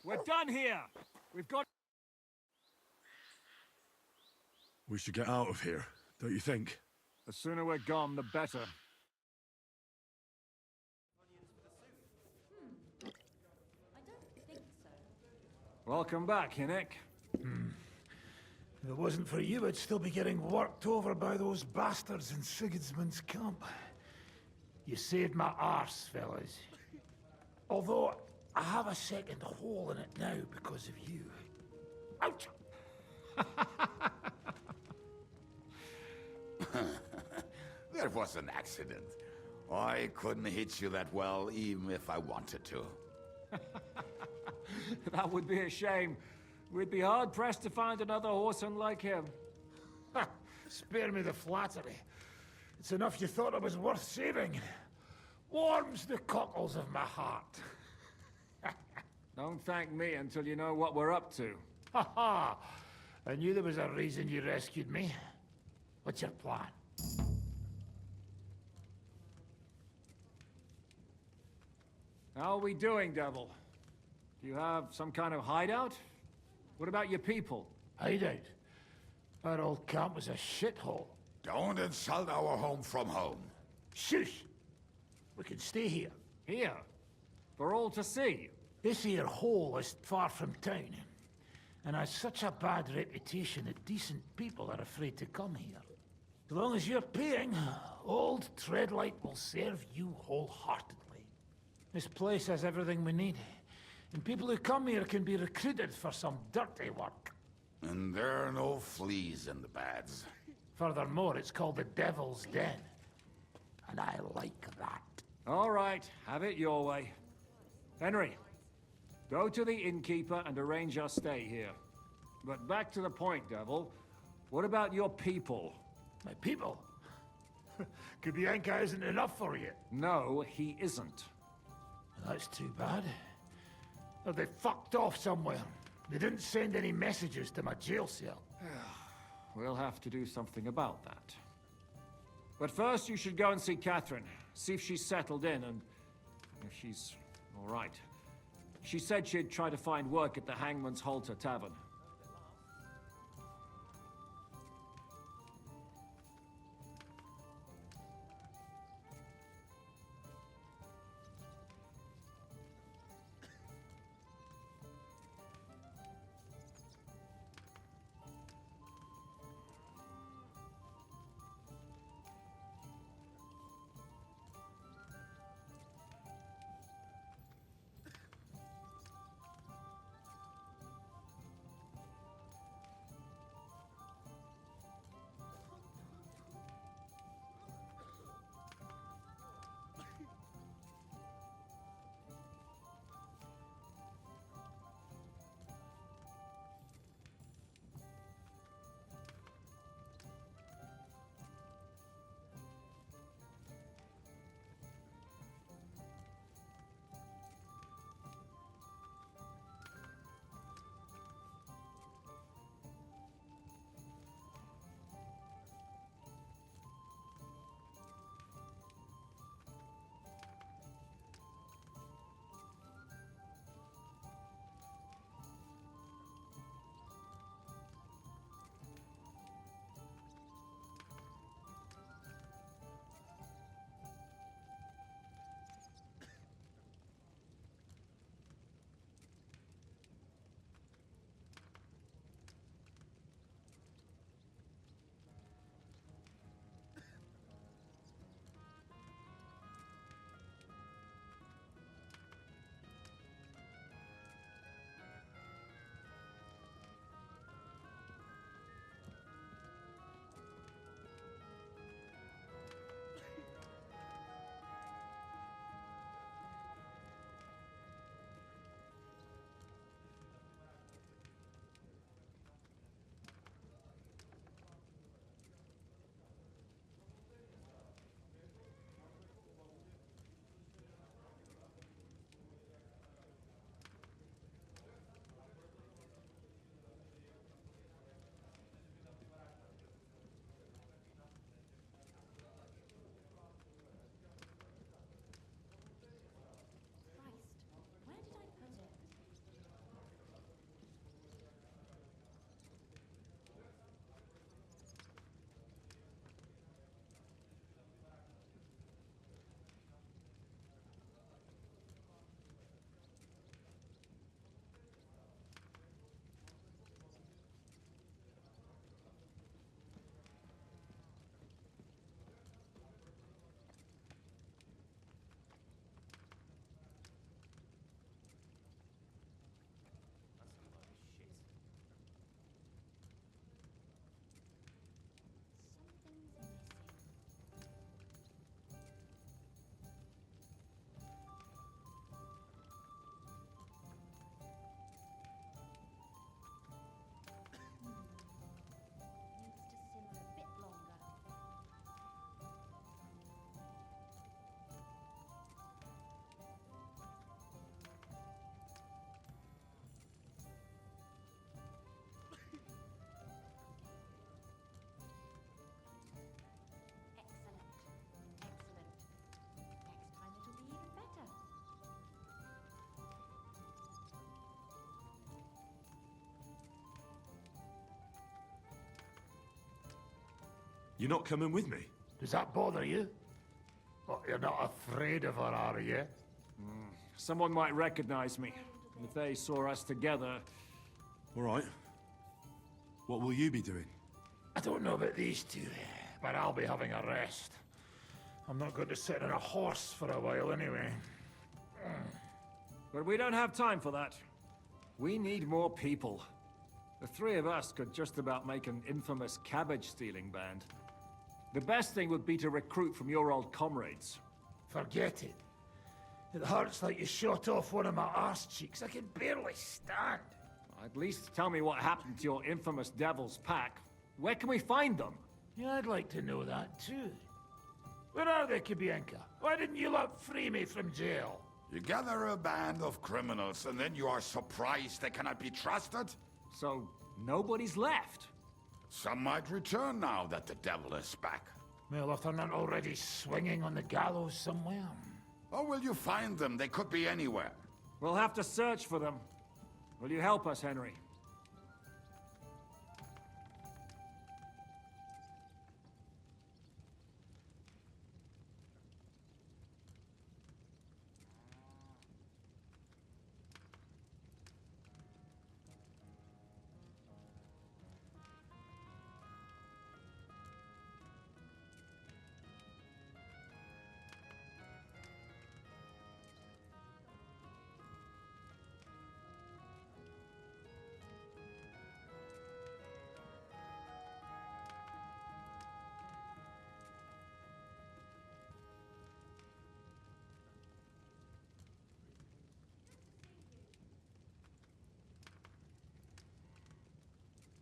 We're done here! We've got... We should get out of here, don't you think? The sooner we're gone, the better. Welcome back, Hinnick. If it wasn't for you, I'd still be getting worked over by those bastards in Sigismund's camp. You saved my arse, fellas. Although, I have a second hole in it now because of you. Ouch! That was an accident. I couldn't hit you that well, even if I wanted to. That would be a shame. We'd be hard-pressed to find another horseman like him. Spare me the flattery. It's enough you thought I was worth saving. Warms the cockles of my heart. Don't thank me until you know what we're up to. Ha ha! I knew there was a reason you rescued me. What's your plan? How are we doing, Devil? Do you have some kind of hideout? What about your people? Hideout? Our old camp was a shithole. Don't insult our home from home. Shush! We can stay here. Here? For all to see? This here hole is far from town, and has such a bad reputation that decent people are afraid to come here. As long as you're paying, old Treadlight will serve you wholeheartedly. This place has everything we need, and people who come here can be recruited for some dirty work. And there are no fleas in the beds. Furthermore, it's called the Devil's Den, and I like that. All right, have it your way. Henry, go to the innkeeper and arrange our stay here. But back to the point, Devil. What about your people? My people? Kubianka isn't enough for you. No, he isn't. That's too bad. Oh, they fucked off somewhere. They didn't send any messages to my jail cell. We'll have to do something about that. But first, you should go and see Catherine. See if she's settled in and if she's all right. She said she'd try to find work at the Hangman's Halter Tavern. You're not coming with me? Does that bother you? Oh, you're not afraid of her, are you? Someone might recognize me. If they saw us together... All right. What will you be doing? I don't know about these two, but I'll be having a rest. I'm not going to sit on a horse for a while anyway. But we don't have time for that. We need more people. The three of us could just about make an infamous cabbage-stealing band. The best thing would be to recruit from your old comrades. Forget it. It hurts like you shot off one of my arse cheeks. I can barely stand. At least tell me what happened to your infamous Devil's Pack. Where can we find them? Yeah, I'd like to know that too. Where are they, Kibienka? Why didn't you lot free me from jail? You gather a band of criminals and then you are surprised they cannot be trusted? So, nobody's left? Some might return now that the devil is back. Well, if they're not already swinging on the gallows somewhere. Or will you find them? They could be anywhere. We'll have to search for them. Will you help us, Henry?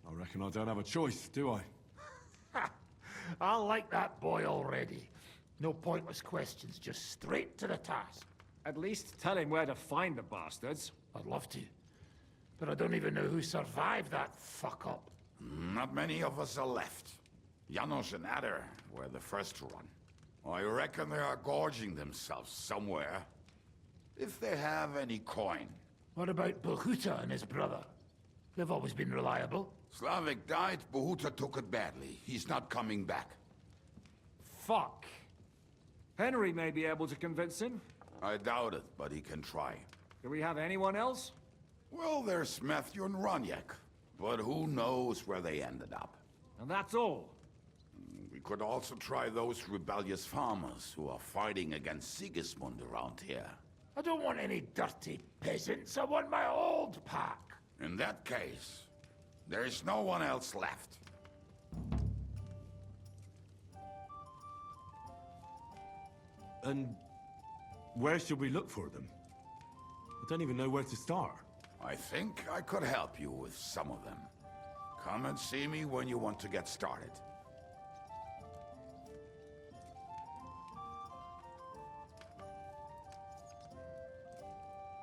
I reckon I don't have a choice, do I? Ha! I like that boy already. No pointless questions, just straight to the task. At least tell him where to find the bastards. I'd love to. But I don't even know who survived that fuck-up. Not many of us are left. Janos and Adder were the first to run. I reckon they are gorging themselves somewhere. If they have any coin. What about Bohuta and his brother? They've always been reliable. Slavik died, Bohuta took it badly. He's not coming back. Fuck. Henry may be able to convince him. I doubt it, but he can try. Do we have anyone else? Well, there's Matthew and Roniak. But who knows where they ended up. And that's all. We could also try those rebellious farmers who are fighting against Sigismund around here. I don't want any dirty peasants. I want my old pack. In that case, there is no one else left. And where should we look for them? I don't even know where to start. I think I could help you with some of them. Come and see me when you want to get started.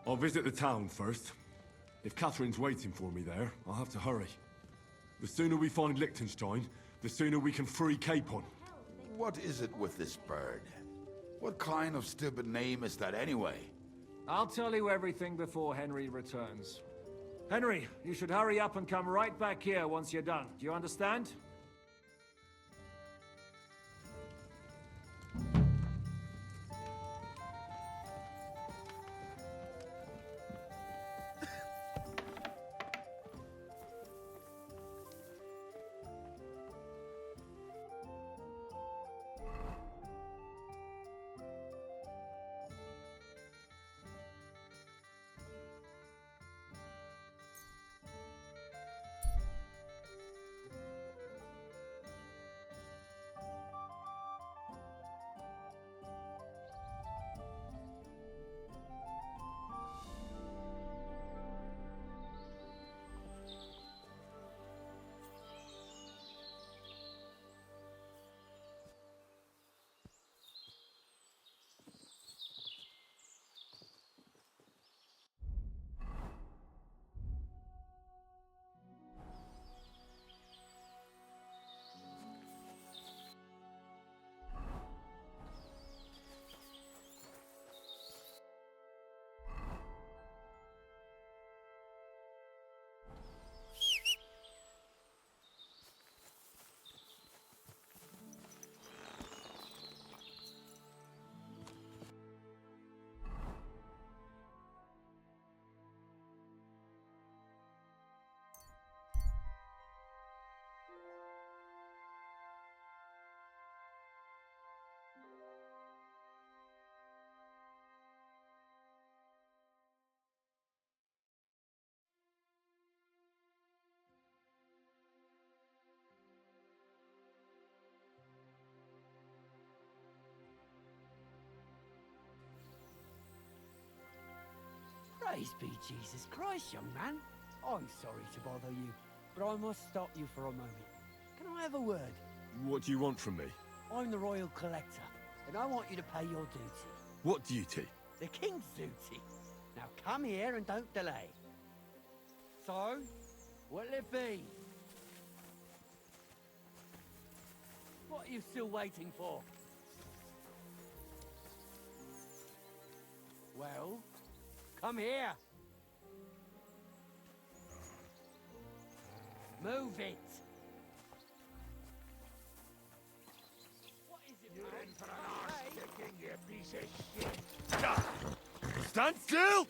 I'll visit the town first. If Catherine's waiting for me there, I'll have to hurry. The sooner we find Liechtenstein, the sooner we can free Capon. What is it with this bird? What kind of stupid name is that anyway? I'll tell you everything before Henry returns. Henry, you should hurry up and come right back here once you're done. Do you understand? Praise be Jesus Christ, young man. I'm sorry to bother you, but I must stop you for a moment. Can I have a word? What do you want from me? I'm the Royal Collector, and I want you to pay your duty. What duty? The King's duty. Now come here and don't delay. So, what'll it be? What are you still waiting for? Well, come here. Move it. What is it? You're in for an arse kicking, you piece of shit. Stand still!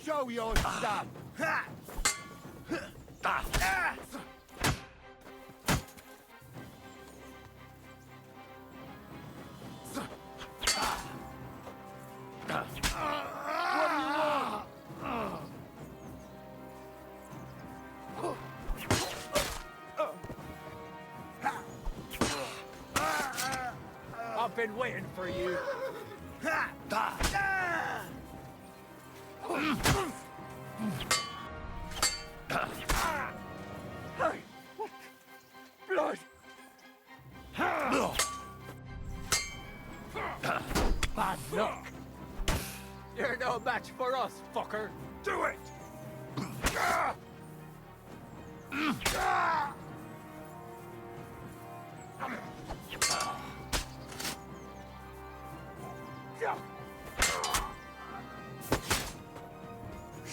Show your stuff. I've been waiting for you. Hey, what? Blood! Bad luck. You're no match for us, fucker. Do it!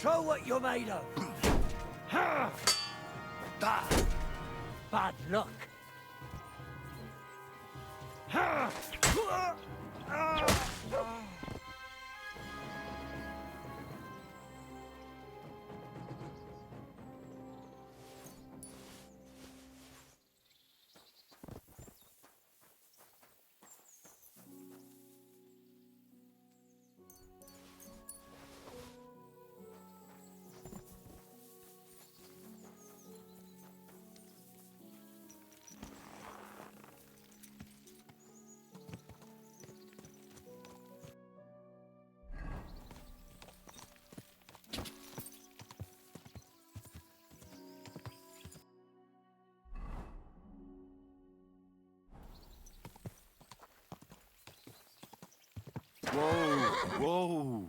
Show what you're made of. Bad luck. Whoa, whoa.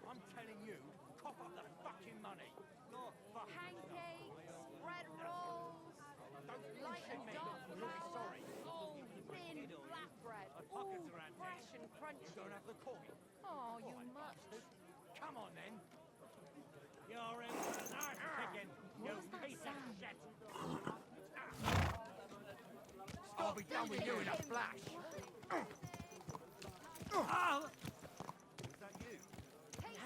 I'm telling you, cough up the fucking money. Pancakes, bread rolls, light and dark flour, all thin black bread, all fresh and crunchy. You don't have the coin. Oh, you must. Come on then. You're in for an arse kicking, you piece of shit. I'll be done with you in a flash.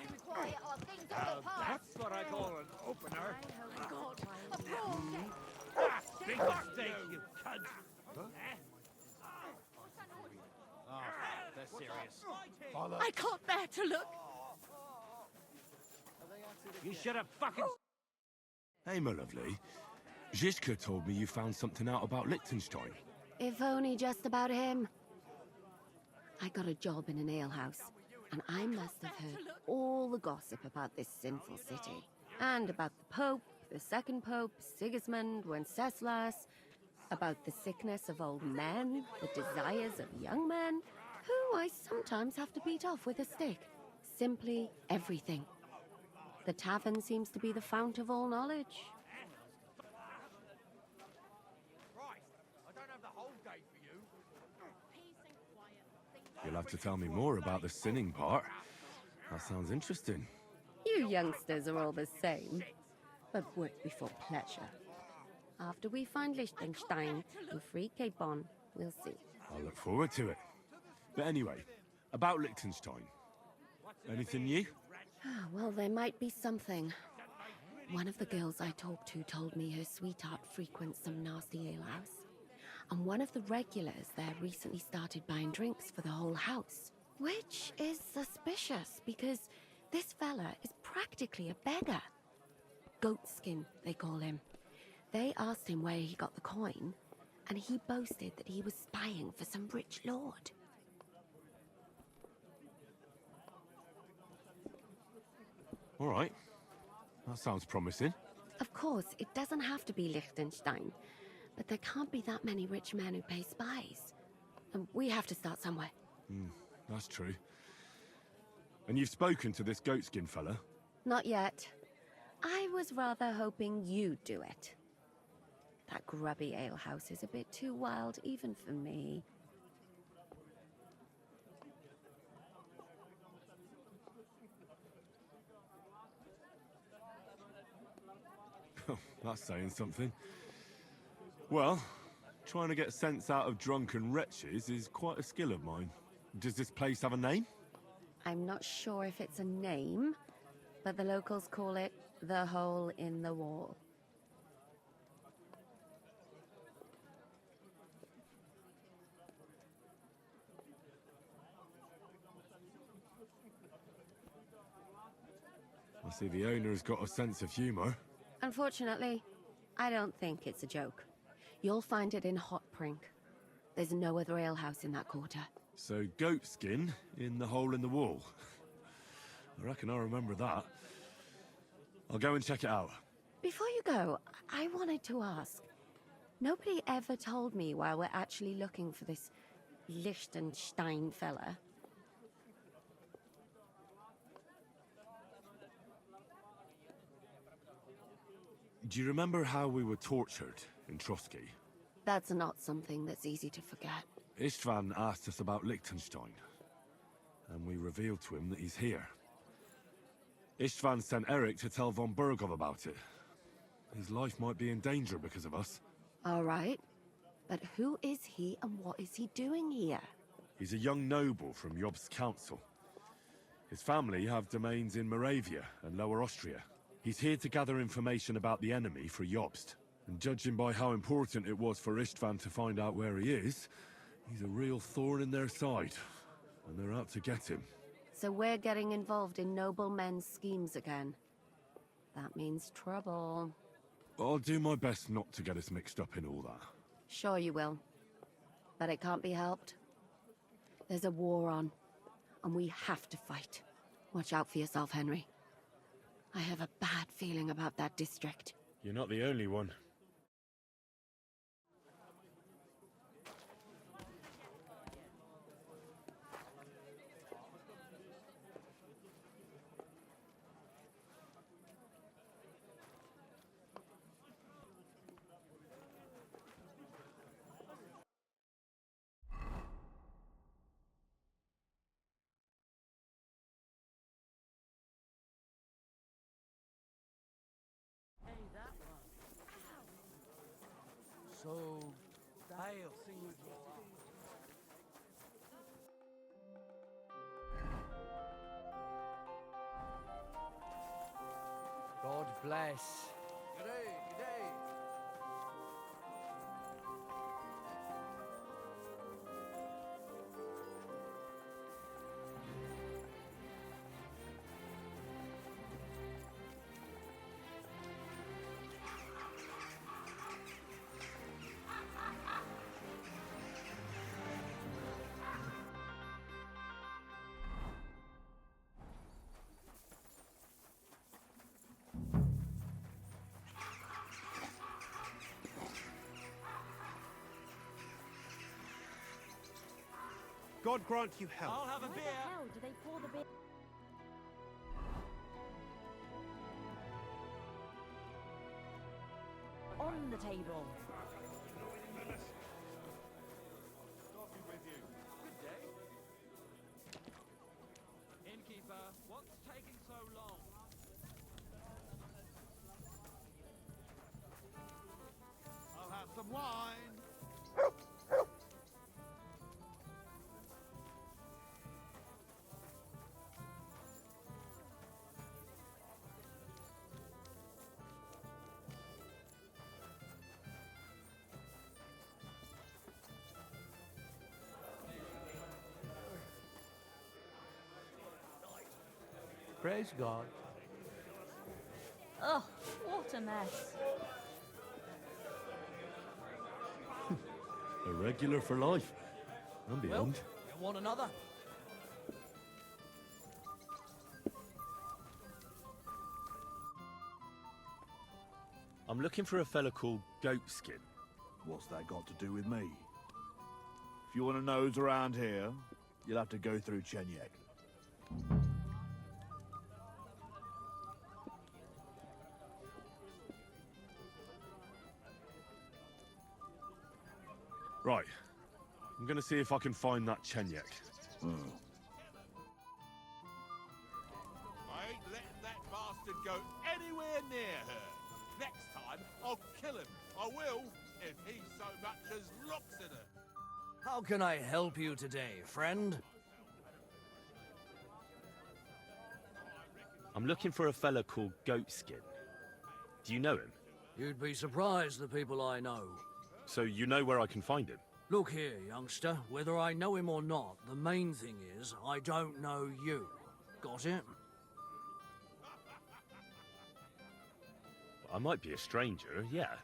Keep quiet or things will pass. That's what I call an opener. God, a poor Big mistake, you cunt. Oh, they're serious. I can't bear to look. You should have fucking... Hey, my lovely. Zizka told me you found something out about Liechtenstein. If only just about him. I got a job in an alehouse, and I must have heard all the gossip about this sinful city. And about the Pope, the second Pope, Sigismund, Wenceslas, about the sickness of old men, the desires of young men, who I sometimes have to beat off with a stick. Simply everything. The tavern seems to be the fount of all knowledge. You'll have to tell me more about the sinning part. That sounds interesting. You youngsters are all the same, but work before pleasure. After we find Liechtenstein and free Cape Bon, we'll see. I look forward to it. But anyway, about Liechtenstein. Anything new? Well, there might be something. One of the girls I talked to told me her sweetheart frequents some nasty alehouse. And one of the regulars there recently started buying drinks for the whole house. Which is suspicious, because this fella is practically a beggar. Goatskin, they call him. They asked him where he got the coin, and he boasted that he was spying for some rich lord. All right. That sounds promising. Of course, it doesn't have to be Liechtenstein, but there can't be that many rich men who pay spies. And we have to start somewhere. That's true. And you've spoken to this goatskin fella? Not yet. I was rather hoping you'd do it. That grubby alehouse is a bit too wild, even for me. That's saying something. Well, trying to get sense out of drunken wretches is quite a skill of mine. Does this place have a name? I'm not sure if it's a name, but the locals call it the Hole in the Wall. I see the owner's got a sense of humour. Unfortunately, I don't think it's a joke. You'll find it in Hot Prink. There's no other alehouse in that quarter. So goatskin in the hole in the wall. I reckon I remember that. I'll go and check it out. Before you go, I wanted to ask. Nobody ever told me why we're actually looking for this Liechtenstein fella. Do you remember how we were tortured in Trotsky? That's not something that's easy to forget. Istvan asked us about Liechtenstein, and we revealed to him that he's here. Istvan sent Eric to tell von Burgov about it. His life might be in danger because of us. All right, but who is he and what is he doing here? He's a young noble from Jobst's council. His family have domains in Moravia and Lower Austria. He's here to gather information about the enemy for Jobst. And judging by how important it was for Istvan to find out where he is, he's a real thorn in their side. And they're out to get him. So we're getting involved in noble men's schemes again. That means trouble. I'll do my best not to get us mixed up in all that. Sure you will. But it can't be helped. There's a war on, and we have to fight. Watch out for yourself, Henry. I have a bad feeling about that district. You're not the only one. So, Dale, God bless. G'day, g'day. God grant you health. I'll have a beer. How the hell do they pour the beer? on the table. Innkeeper, what's taking so long? I'll have some wine. Praise God. Ugh, what a mess. A regular for life. And Well, beyond. you want another? I'm looking for a fella called Goatskin. What's that got to do with me? If you want to nose around here, you'll have to go through Chenyek. Right. I'm gonna see if I can find that Chenyek. I ain't letting that bastard go anywhere near her. Next time, I'll kill him. I will, if he so much as looks at her. How can I help you today, friend? I'm looking for a fella called Goatskin. Do you know him? You'd be surprised the people I know. So you know where I can find him? Look here, youngster. Whether I know him or not, the main thing is I don't know you. Got it? I might be a stranger, yeah.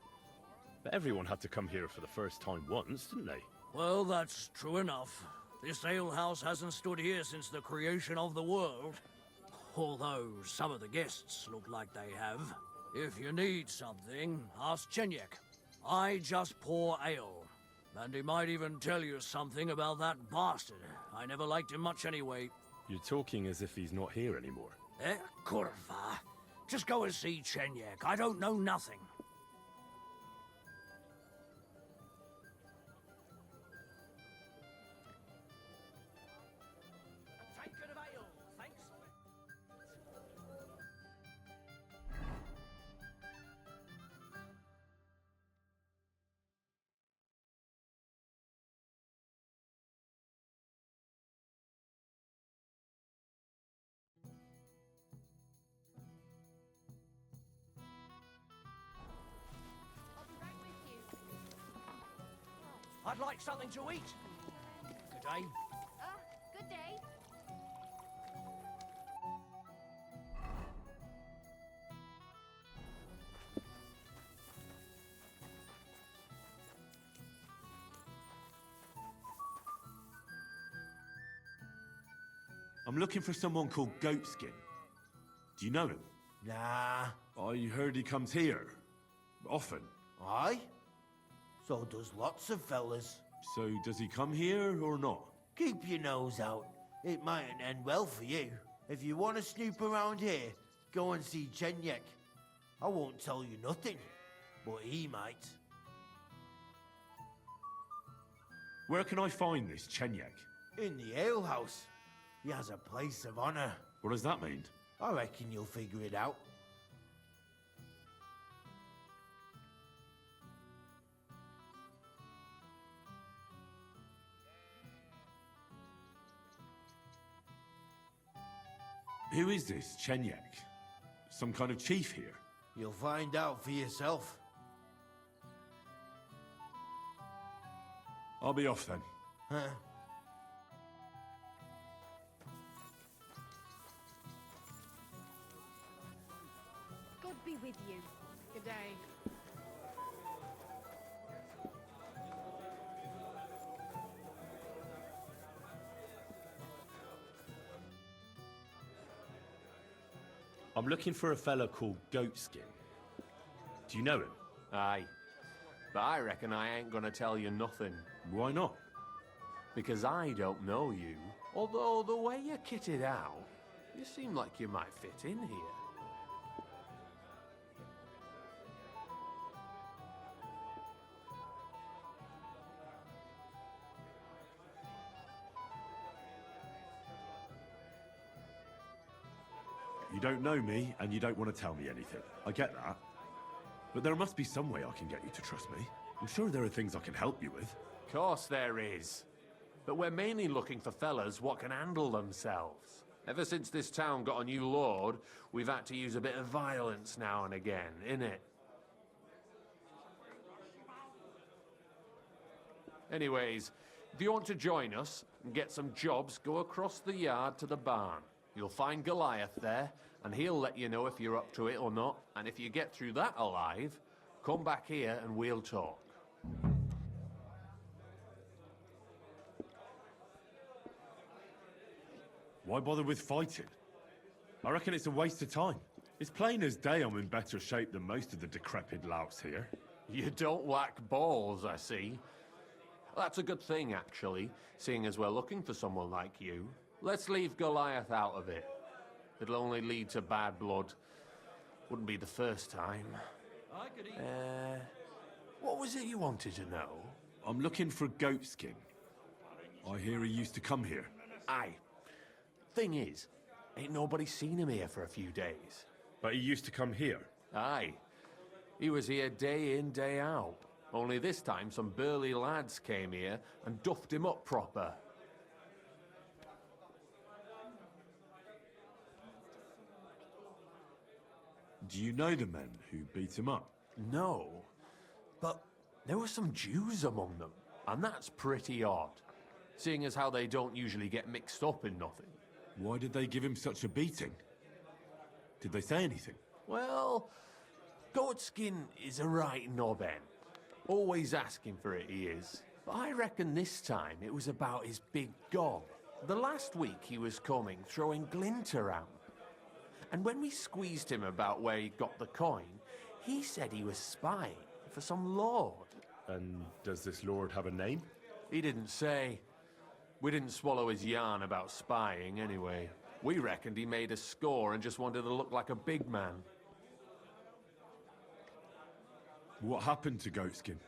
But everyone had to come here for the first time once, didn't they? Well, that's true enough. This alehouse hasn't stood here since the creation of the world. Although some of the guests look like they have. If you need something, ask Chenyek. I just pour ale. And he might even tell you something about that bastard. I never liked him much anyway. You're talking as if he's not here anymore. Kurva. Just go and see Chenyek. I don't know nothing. A tankard of ale, thanks. I'd like something to eat. Good day. Good day. I'm looking for someone called Goatskin. Do you know him? Nah. I heard he comes here. Often. Aye? So does lots of fellas. So does he come here or not? Keep your nose out. It mightn't end well for you. If you want to snoop around here, go and see Chenyek. I won't tell you nothing, but he might. Where can I find this Chenyek? In the alehouse. He has a place of honor. What does that mean? I reckon you'll figure it out. Who is this Chenyek? Some kind of chief here? You'll find out for yourself. I'll be off then. Huh? God be with you. Good day. I'm looking for a fella called Goatskin. Do you know him? Aye. But I reckon I ain't gonna tell you nothing. Why not? Because I don't know you. Although the way you're kitted out, you seem like you might fit in here. You don't know me, and you don't want to tell me anything. I get that. But there must be some way I can get you to trust me. I'm sure there are things I can help you with. Of course there is. But we're mainly looking for fellas what can handle themselves. Ever since this town got a new lord, we've had to use a bit of violence now and again, innit? Anyways, if you want to join us and get some jobs, go across the yard to the barn. You'll find Goliath there, and he'll let you know if you're up to it or not. And if you get through that alive, come back here and we'll talk. Why bother with fighting? I reckon it's a waste of time. It's plain as day I'm in better shape than most of the decrepit louts here. You don't lack balls, I see. That's a good thing, actually, seeing as we're looking for someone like you. Let's leave Goliath out of it. It'll only lead to bad blood. Wouldn't be the first time. What was it you wanted to know? I'm looking for Goatskin. I hear he used to come here. Aye. Thing is, ain't nobody seen him here for a few days. But he used to come here? Aye. He was here day in, day out. Only this time some burly lads came here and duffed him up proper. Do you know the men who beat him up? No, but there were some Jews among them, and that's pretty odd, seeing as how they don't usually get mixed up in nothing. Why did they give him such a beating? Did they say anything? Well, Goatskin is a right knobhead. Always asking for it, he is. But I reckon this time it was about his big gob. The last week he was coming, throwing glint around. And when we squeezed him about where he got the coin, he said he was spying for some lord. And does this lord have a name? He didn't say. We didn't swallow his yarn about spying, anyway. We reckoned he made a score and just wanted to look like a big man. What happened to Goatskin?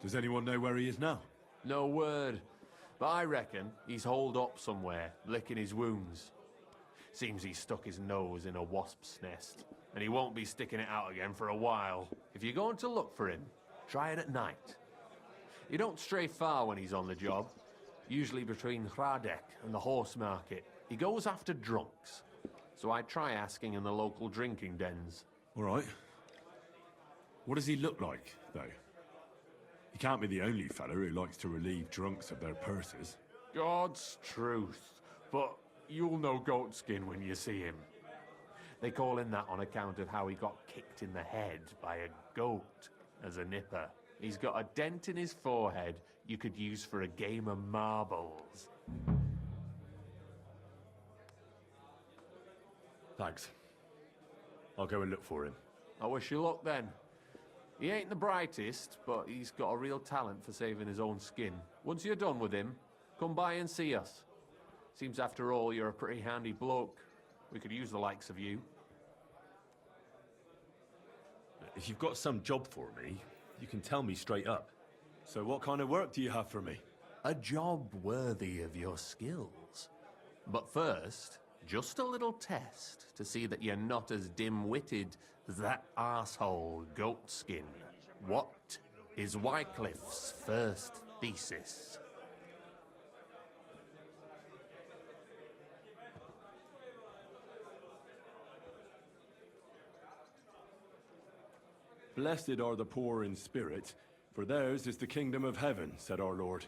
Does anyone know where he is now? No word. But I reckon he's holed up somewhere, licking his wounds. Seems he stuck his nose in a wasp's nest, and he won't be sticking it out again for a while. If you're going to look for him, try it at night. You don't stray far when he's on the job. Usually between Radeon and the horse market. He goes after drunks. So I try asking in the local drinking dens. All right. What does he look like, though? He can't be the only fella who likes to relieve drunks of their purses. God's truth. But you'll know Goatskin when you see him. They call him that on account of how he got kicked in the head by a goat as a nipper. He's got a dent in his forehead you could use for a game of marbles. Thanks. I'll go and look for him. I wish you luck then. He ain't the brightest, but he's got a real talent for saving his own skin. Once you're done with him, come by and see us. Seems after all you're a pretty handy bloke. We could use the likes of you. If you've got some job for me, you can tell me straight up. So what kind of work do you have for me? A job worthy of your skills. But first, just a little test to see that you're not as dim-witted as that arsehole Goatskin. What is Wycliffe's first thesis? Blessed are the poor in spirit, for theirs is the kingdom of heaven, said our Lord,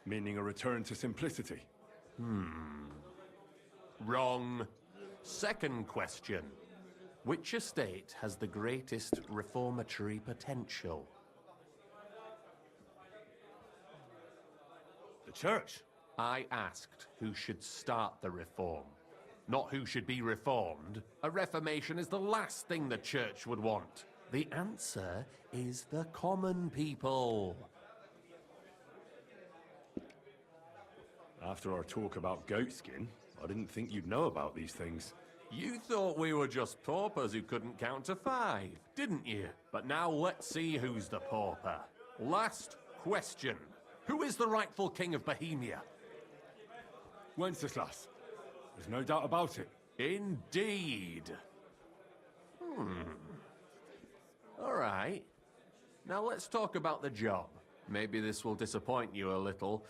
meaning a return to simplicity. Wrong. Second question. Which estate has the greatest reformatory potential? The church. I asked who should start the reform, not who should be reformed. A reformation is the last thing the church would want. The answer is the common people. After our talk about Goatskin, I didn't think you'd know about these things. You thought we were just paupers who couldn't count to 5, didn't you? But now let's see who's the pauper. Last question. Who is the rightful king of Bohemia? Wenceslas. There's no doubt about it. Indeed. All right. Now let's talk about the job. Maybe this will disappoint you a little,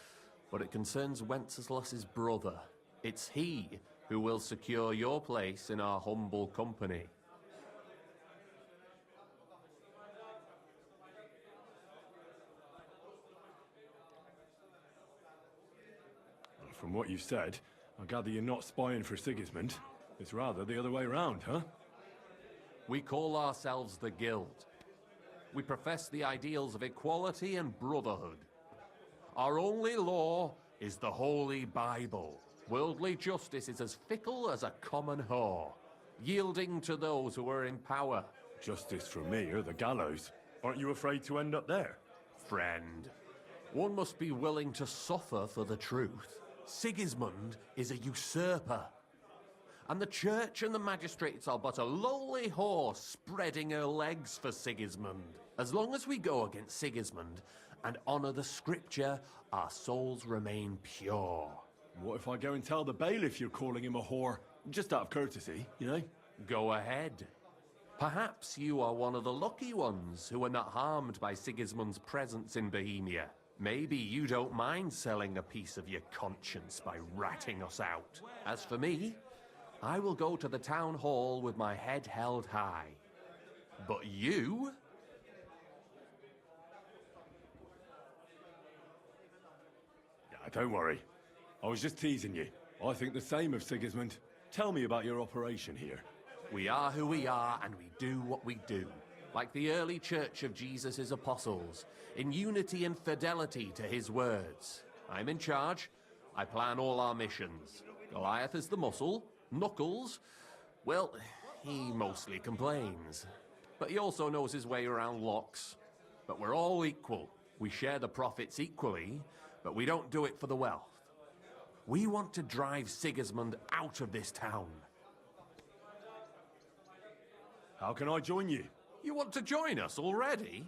but it concerns Wenceslas's brother. It's he who will secure your place in our humble company. From what you've said, I gather you're not spying for Sigismund. It's rather the other way around, huh? We call ourselves the Guild. We profess the ideals of equality and brotherhood. Our only law is the Holy Bible. Worldly justice is as fickle as a common whore, yielding to those who are in power. Justice for me or the gallows. Aren't you afraid to end up there? Friend, one must be willing to suffer for the truth. Sigismund is a usurper. And the church and the magistrates are but a lowly whore spreading her legs for Sigismund. As long as we go against Sigismund and honor the scripture, our souls remain pure. What if I go and tell the bailiff you're calling him a whore? Just out of courtesy, you know? Go ahead. Perhaps you are one of the lucky ones who are not harmed by Sigismund's presence in Bohemia. Maybe you don't mind selling a piece of your conscience by ratting us out. As for me, I will go to the town hall with my head held high. But you? Yeah, don't worry. I was just teasing you. I think the same of Sigismund. Tell me about your operation here. We are who we are, and we do what we do. Like the early church of Jesus' apostles, in unity and fidelity to his words. I'm in charge. I plan all our missions. Goliath is the muscle. Knuckles, well, he mostly complains. But he also knows his way around locks. But we're all equal. We share the profits equally, but we don't do it for the wealth. We want to drive Sigismund out of this town. How can I join you? You want to join us already?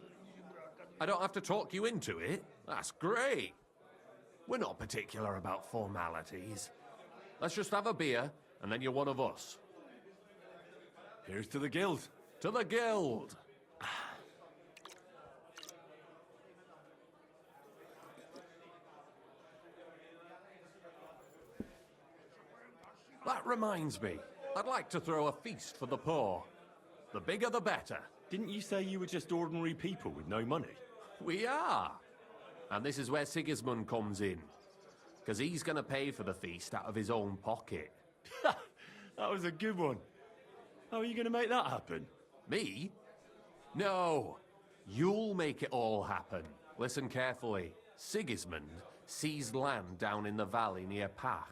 I don't have to talk you into it. That's great. We're not particular about formalities. Let's just have a beer, and then you're one of us. Here's to the Guild. To the Guild! That reminds me. I'd like to throw a feast for the poor. The bigger the better. Didn't you say you were just ordinary people with no money? We are. And this is where Sigismund comes in. Because he's going to pay for the feast out of his own pocket. That was a good one. How are you going to make that happen? Me? No. You'll make it all happen. Listen carefully. Sigismund seized land down in the valley near Pach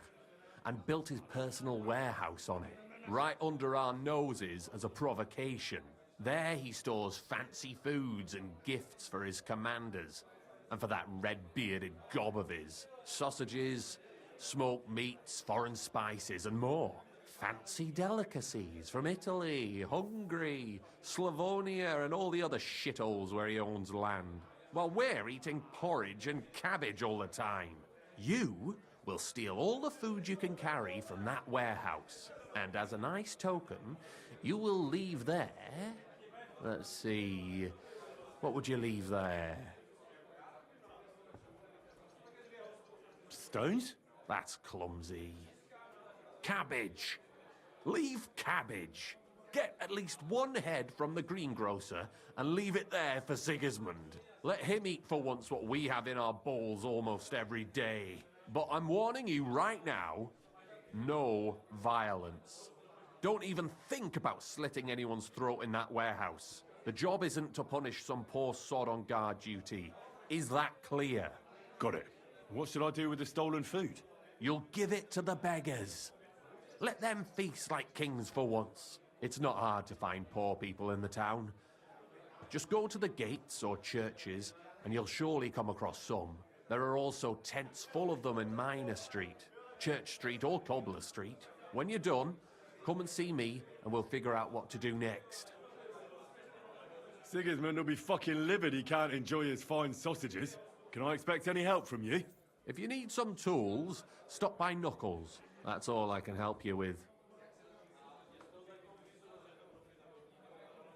and built his personal warehouse on it, right under our noses as a provocation. There he stores fancy foods and gifts for his commanders, and for that red-bearded gob of his. Sausages, smoked meats, foreign spices, and more. Fancy delicacies from Italy, Hungary, Slavonia, and all the other shitholes where he owns land. While we're eating porridge and cabbage all the time. You will steal all the food you can carry from that warehouse. And as a nice token, you will leave there... Let's see... What would you leave there? Stones? That's clumsy. Cabbage. Leave cabbage. Get at least one head from the greengrocer and leave it there for Sigismund. Let him eat for once what we have in our bowls almost every day. But I'm warning you right now, no violence. Don't even think about slitting anyone's throat in that warehouse. The job isn't to punish some poor sod on guard duty. Is that clear? Got it. What should I do with the stolen food? You'll give it to the beggars. Let them feast like kings for once. It's not hard to find poor people in the town. Just go to the gates or churches, and you'll surely come across some. There are also tents full of them in Minor Street, Church Street or Cobbler Street. When you're done, come and see me, and we'll figure out what to do next. Sigismund will be fucking livid he can't enjoy his fine sausages. Can I expect any help from you? If you need some tools, stop by Knuckles. That's all I can help you with.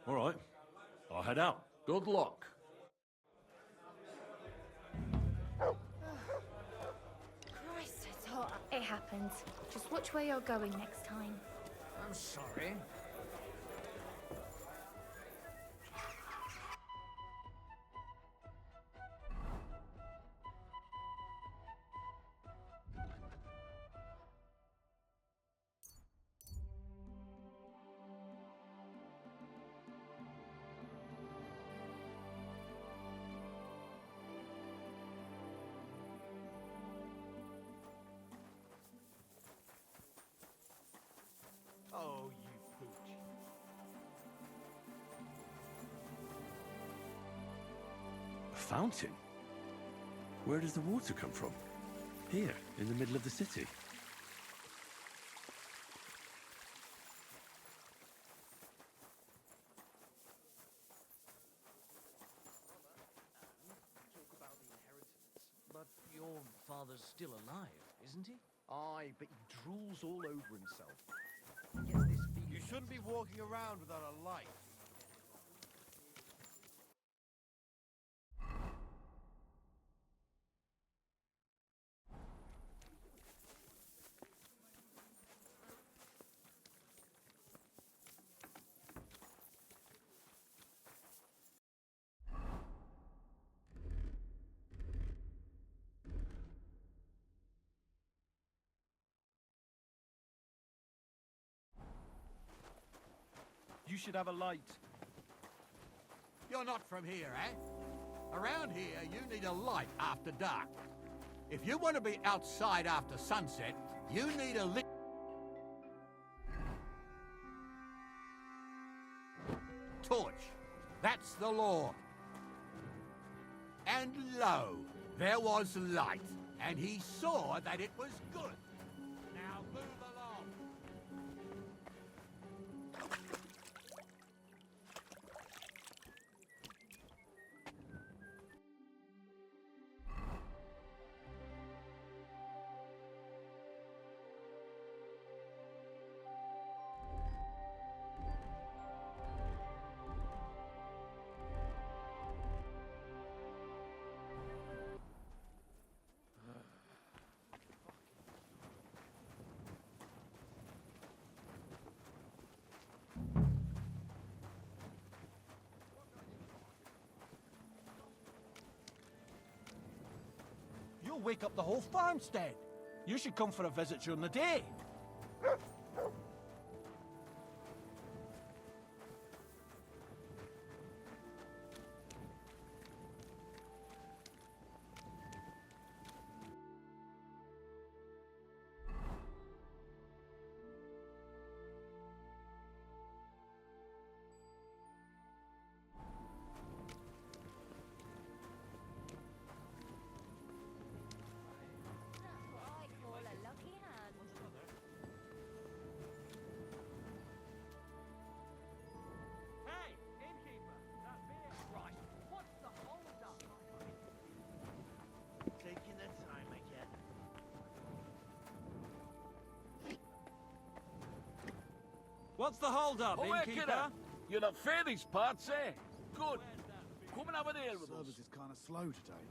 All right. I'll head out. Good luck. Christ, it's hot. It happens. Just watch where you're going next time. I'm sorry. Oh, you pooch. A fountain? Where does the water come from? Here, in the middle of the city. But your father's still alive, isn't he? Aye, but he drools all over himself. He gets this feeling. You shouldn't be walking around without a light. You should have a light. You're not from here, eh? Around here, you need a light after dark. If you want to be outside after sunset, you need a lit... torch. That's the law. And lo, there was light, and he saw that it was good. Now move along. You'll wake up the whole farmstead. You should come for a visit during the day. What's the hold-up, innkeeper? You're not fair these parts, eh? Good. Come and have an ale with us. Service is kind of slow today.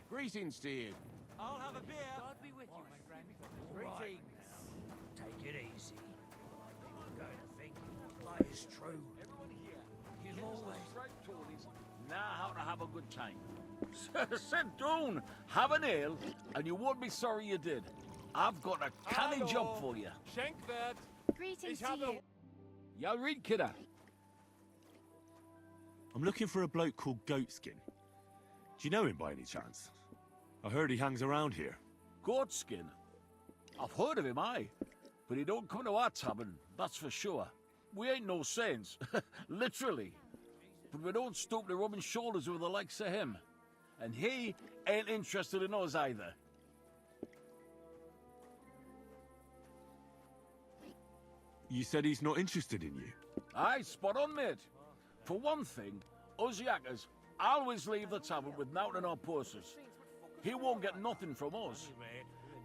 Greetings to you. I'll have a beer. God be with you, my friend. Greetings. Take it easy. I'm going to think light is true. Everyone here. You'll always... Straight Tories know how to have a good time. Sit down, have an ale, and you won't be sorry you did. I've got a canny job for you. Schenk that. Greetings to you. Ja, read, kidder. I'm looking for a bloke called Goatskin. Do you know him by any chance? I heard he hangs around here. Goatskin? I've heard of him, aye. But he don't come to our tavern, that's for sure. We ain't no saints, literally. But we don't stoop to rubbing shoulders with the likes of him. And he ain't interested in us either. You said he's not interested in you? Aye, spot on, mate. For one thing, us yakkers always leave the tavern with nowt in our purses. He won't get nothing from us.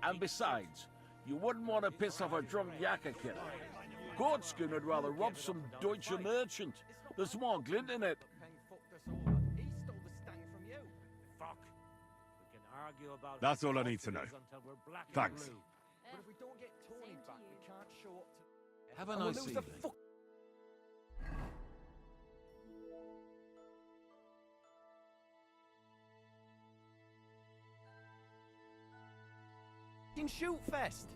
And besides, You wouldn't want to piss off a drunk yakka killer. Goatskin would rather rob some Deutsche merchant. There's more glint in it. That's all I need to know. Thanks. But if we don't get Tony back, we can't show up to... Have a And we'll nice lose the evening. fucking shoot fest!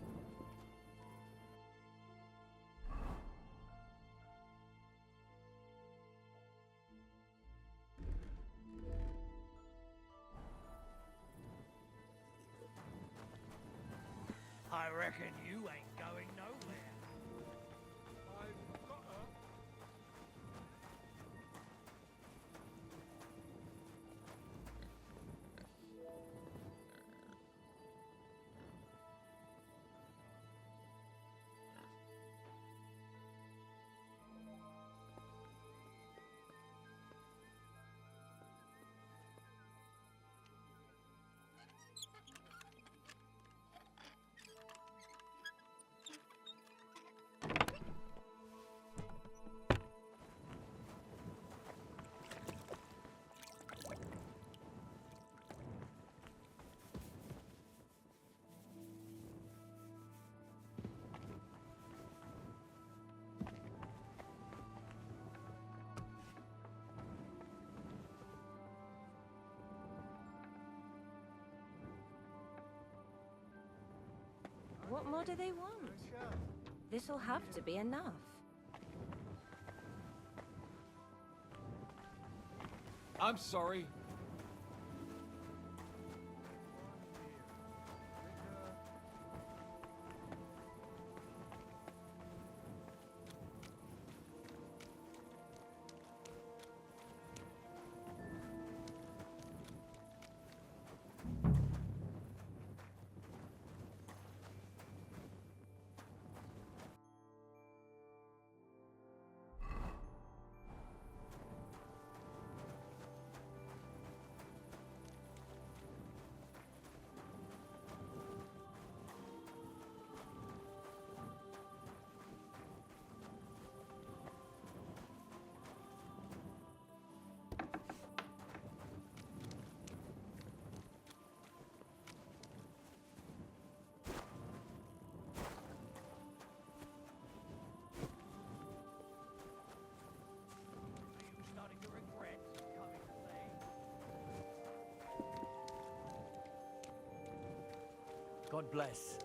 I reckon you ain't going nowhere. What more do they want? This'll have to be enough. I'm sorry. God bless.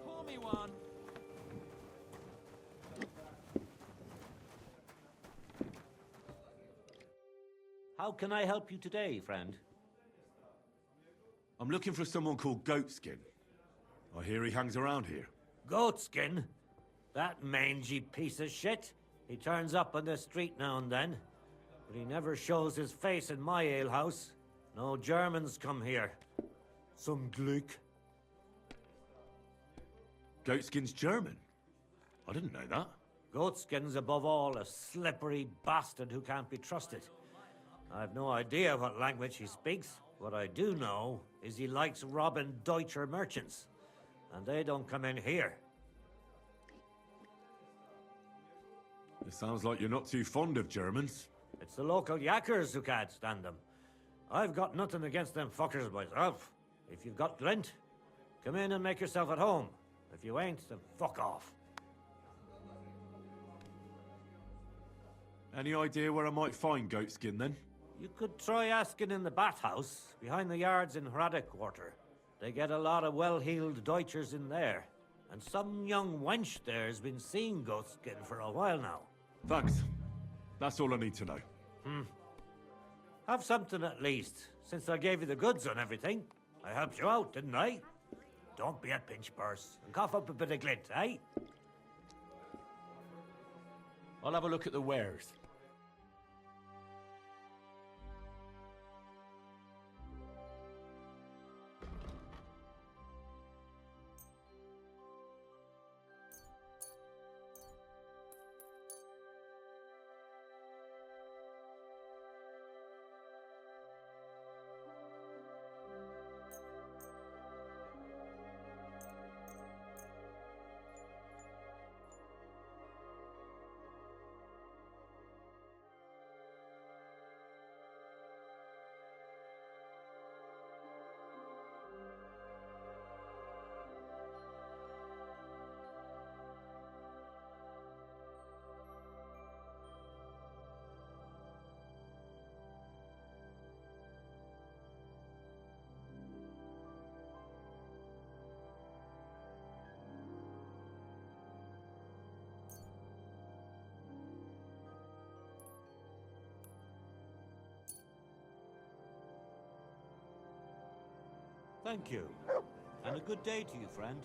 Pour me one. How can I help you today, friend? I'm looking for someone called Goatskin. I hear he hangs around here. Goatskin? That mangy piece of shit. He turns up on the street now and then, but he never shows his face in my alehouse. No Germans come here. Some Gluck. Goatskin's German? I didn't know that. Goatskin's above all a slippery bastard who can't be trusted. I've no idea what language he speaks. What I do know is he likes robbing Deutscher merchants. And they don't come in here. It sounds like you're not too fond of Germans. It's the local yakkers who can't stand them. I've got nothing against them fuckers myself. If you've got glint, come in and make yourself at home. If you ain't, then fuck off. Any idea where I might find Goatskin, then? You could try asking in the bathhouse, behind the yards in Radeon quarter. They get a lot of well-heeled Deutschers in there. And some young wench there's been seeing Goatskin for a while now. Thanks. That's all I need to know. Have something at least, since I gave you the goods on everything. I helped you out, didn't I? Don't be a pinch purse, and cough up a bit of glint, eh? I'll have a look at the wares. Thank you. And a good day to you, friend.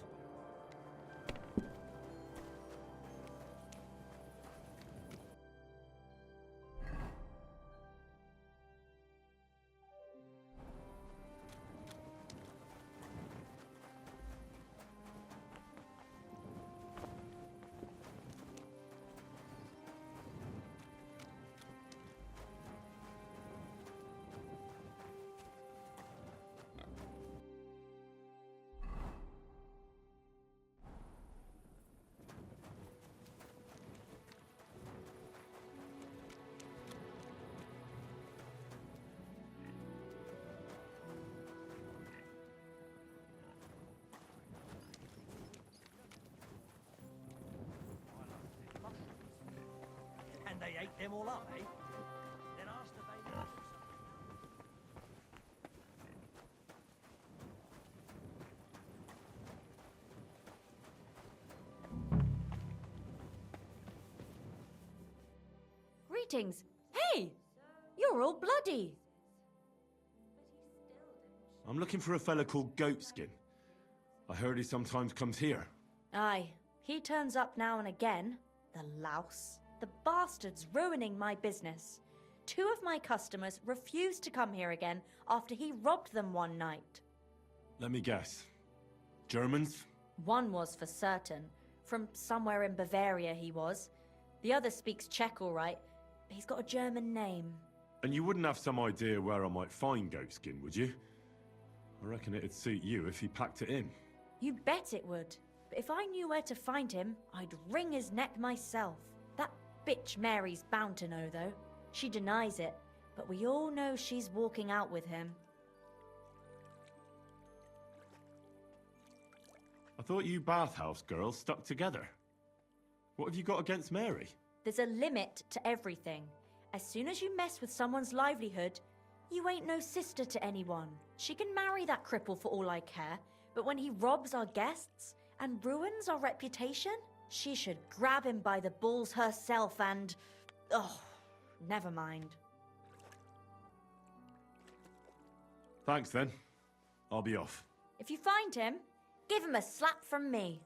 And they ate them all up, eh? Then ask the baby. Greetings. Hey! You're all bloody. I'm looking for a fella called Goatskin. I heard he sometimes comes here. Aye, he turns up now and again. The louse. The bastard's ruining my business. 2 of my customers refused to come here again after he robbed them one night. Let me guess. Germans? One was for certain. From somewhere in Bavaria he was. The other speaks Czech all right, but he's got a German name. And you wouldn't have some idea where I might find Goatskin, would you? I reckon it'd suit you if he packed it in. You bet it would. But if I knew where to find him, I'd wring his neck myself. That bitch Mary's bound to know, though. She denies it, but we all know she's walking out with him. I thought you bathhouse girls stuck together. What have you got against Mary? There's a limit to everything. As soon as you mess with someone's livelihood, you ain't no sister to anyone. She can marry that cripple for all I care, but when he robs our guests and ruins our reputation, she should grab him by the balls herself and... oh, never mind. Thanks then. I'll be off. If you find him, give him a slap from me.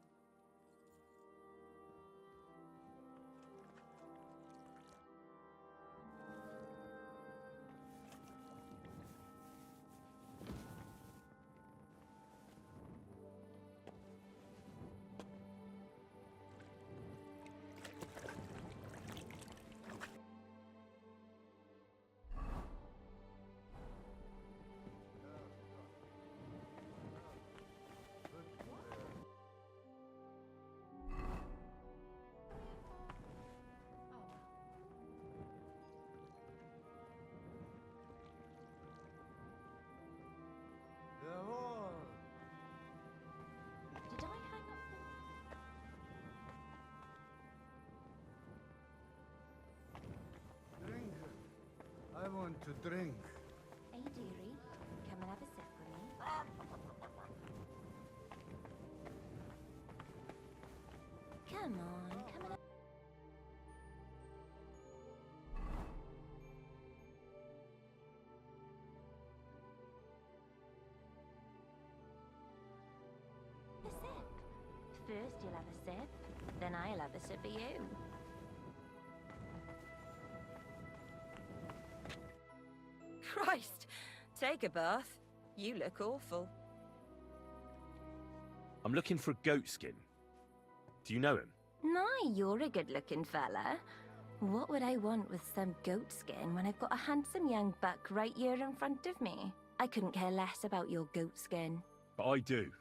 Did I hang up the... Drink. I want to drink. Hey, dearie, come and have a sip with me. Come on, come and have... a sip. First you'll have a sip, then I'll have a sip of you. Christ! Take a bath. You look awful. I'm looking for Goatskin. Do you know him? My, you're a good-looking fella. What would I want with some goat skin when I've got a handsome young buck right here in front of me? I couldn't care less about your goat skin. But I do.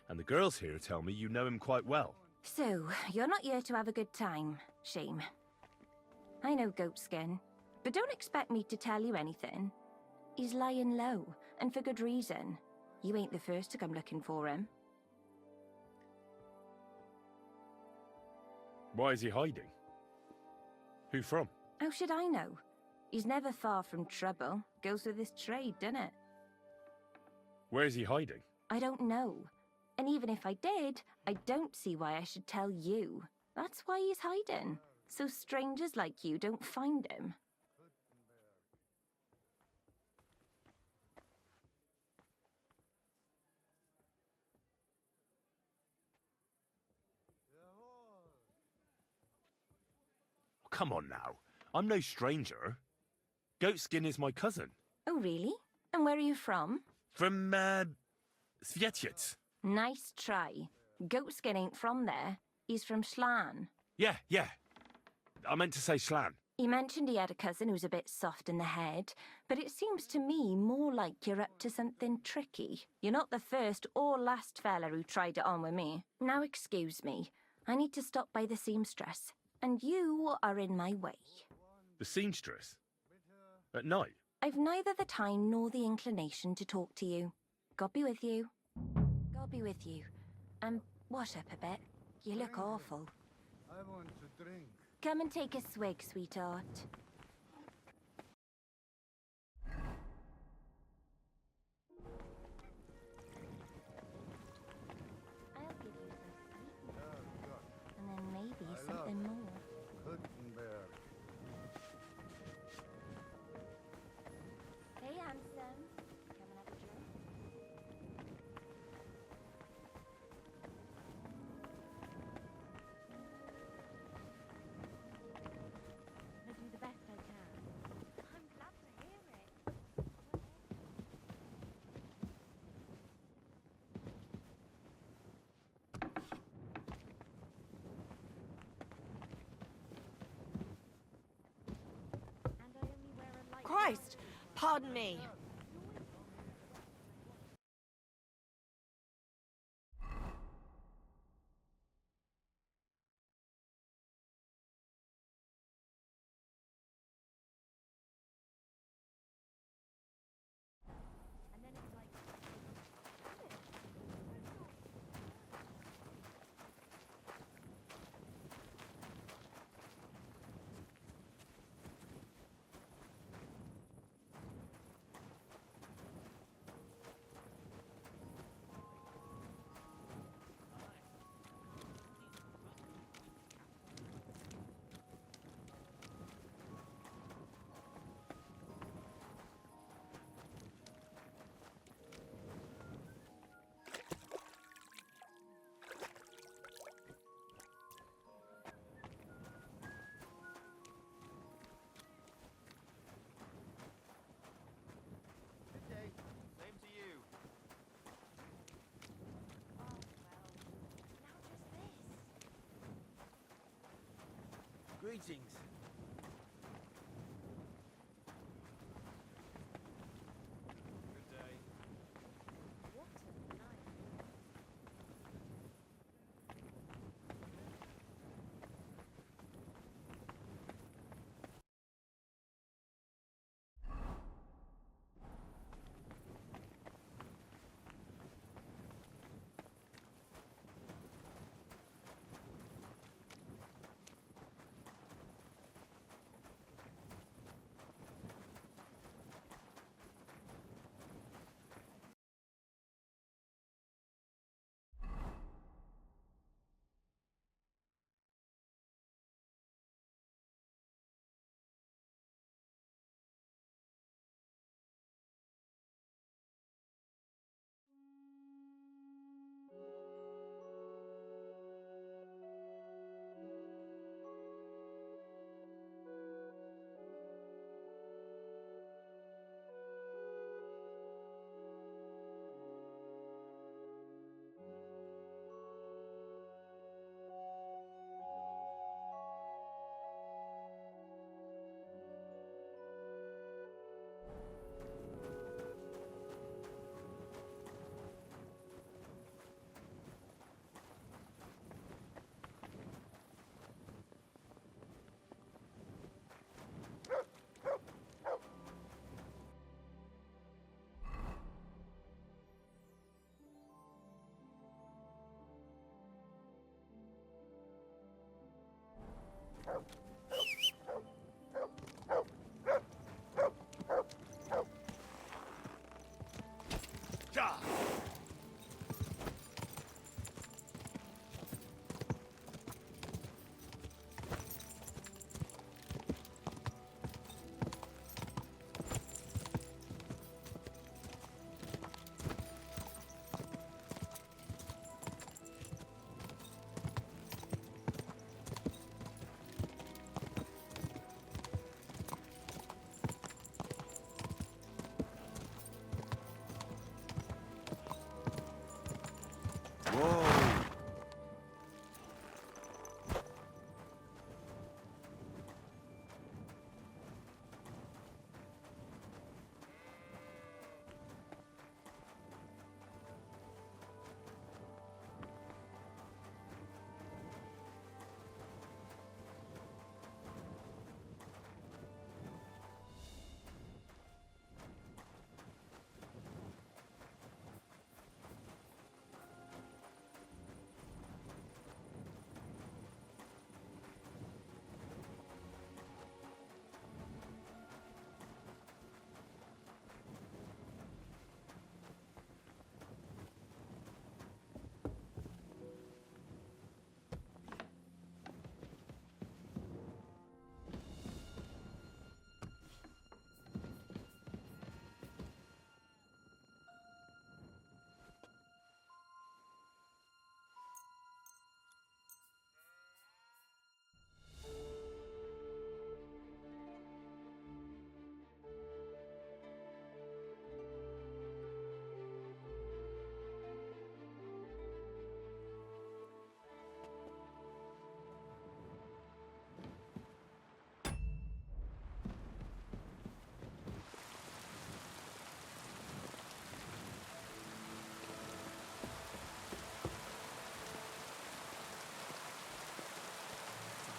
And the girls here tell me you know him quite well. So, you're not here to have a good time. Shame. I know Goatskin, but don't expect me to tell you anything. He's lying low, and for good reason. You ain't the first to come looking for him. Why is he hiding? Who from? How should I know? He's never far from trouble. Goes with his trade, doesn't it? Where is he hiding? I don't know. And even if I did, I don't see why I should tell you. That's why he's hiding. So strangers like you don't find him. come on now. I'm no stranger. Goatskin is my cousin. Oh, really? And where are you from? From, Svietiet. Nice try. Goatskin ain't from there. He's from Slan. Yeah. I meant to say Slan. He mentioned he had a cousin who's a bit soft in the head, but it seems to me more like you're up to something tricky. You're not the first or last fella who tried it on with me. Now excuse me. I need to stop by the seamstress, and you are in my way. The seamstress? At night? I've neither the time nor the inclination to talk to you. God be with you. God be with you. Wash up a bit. You look awful. I want to drink. Come and take a swig, sweetheart. I'll give you some sweet, and then maybe something more. Gutenberg. Hey, handsome. Come and have a drink. I do the best I can. I'm glad to hear it. And I only wear a light. Christ! Pardon me. And then it's like... Same to you. Greetings.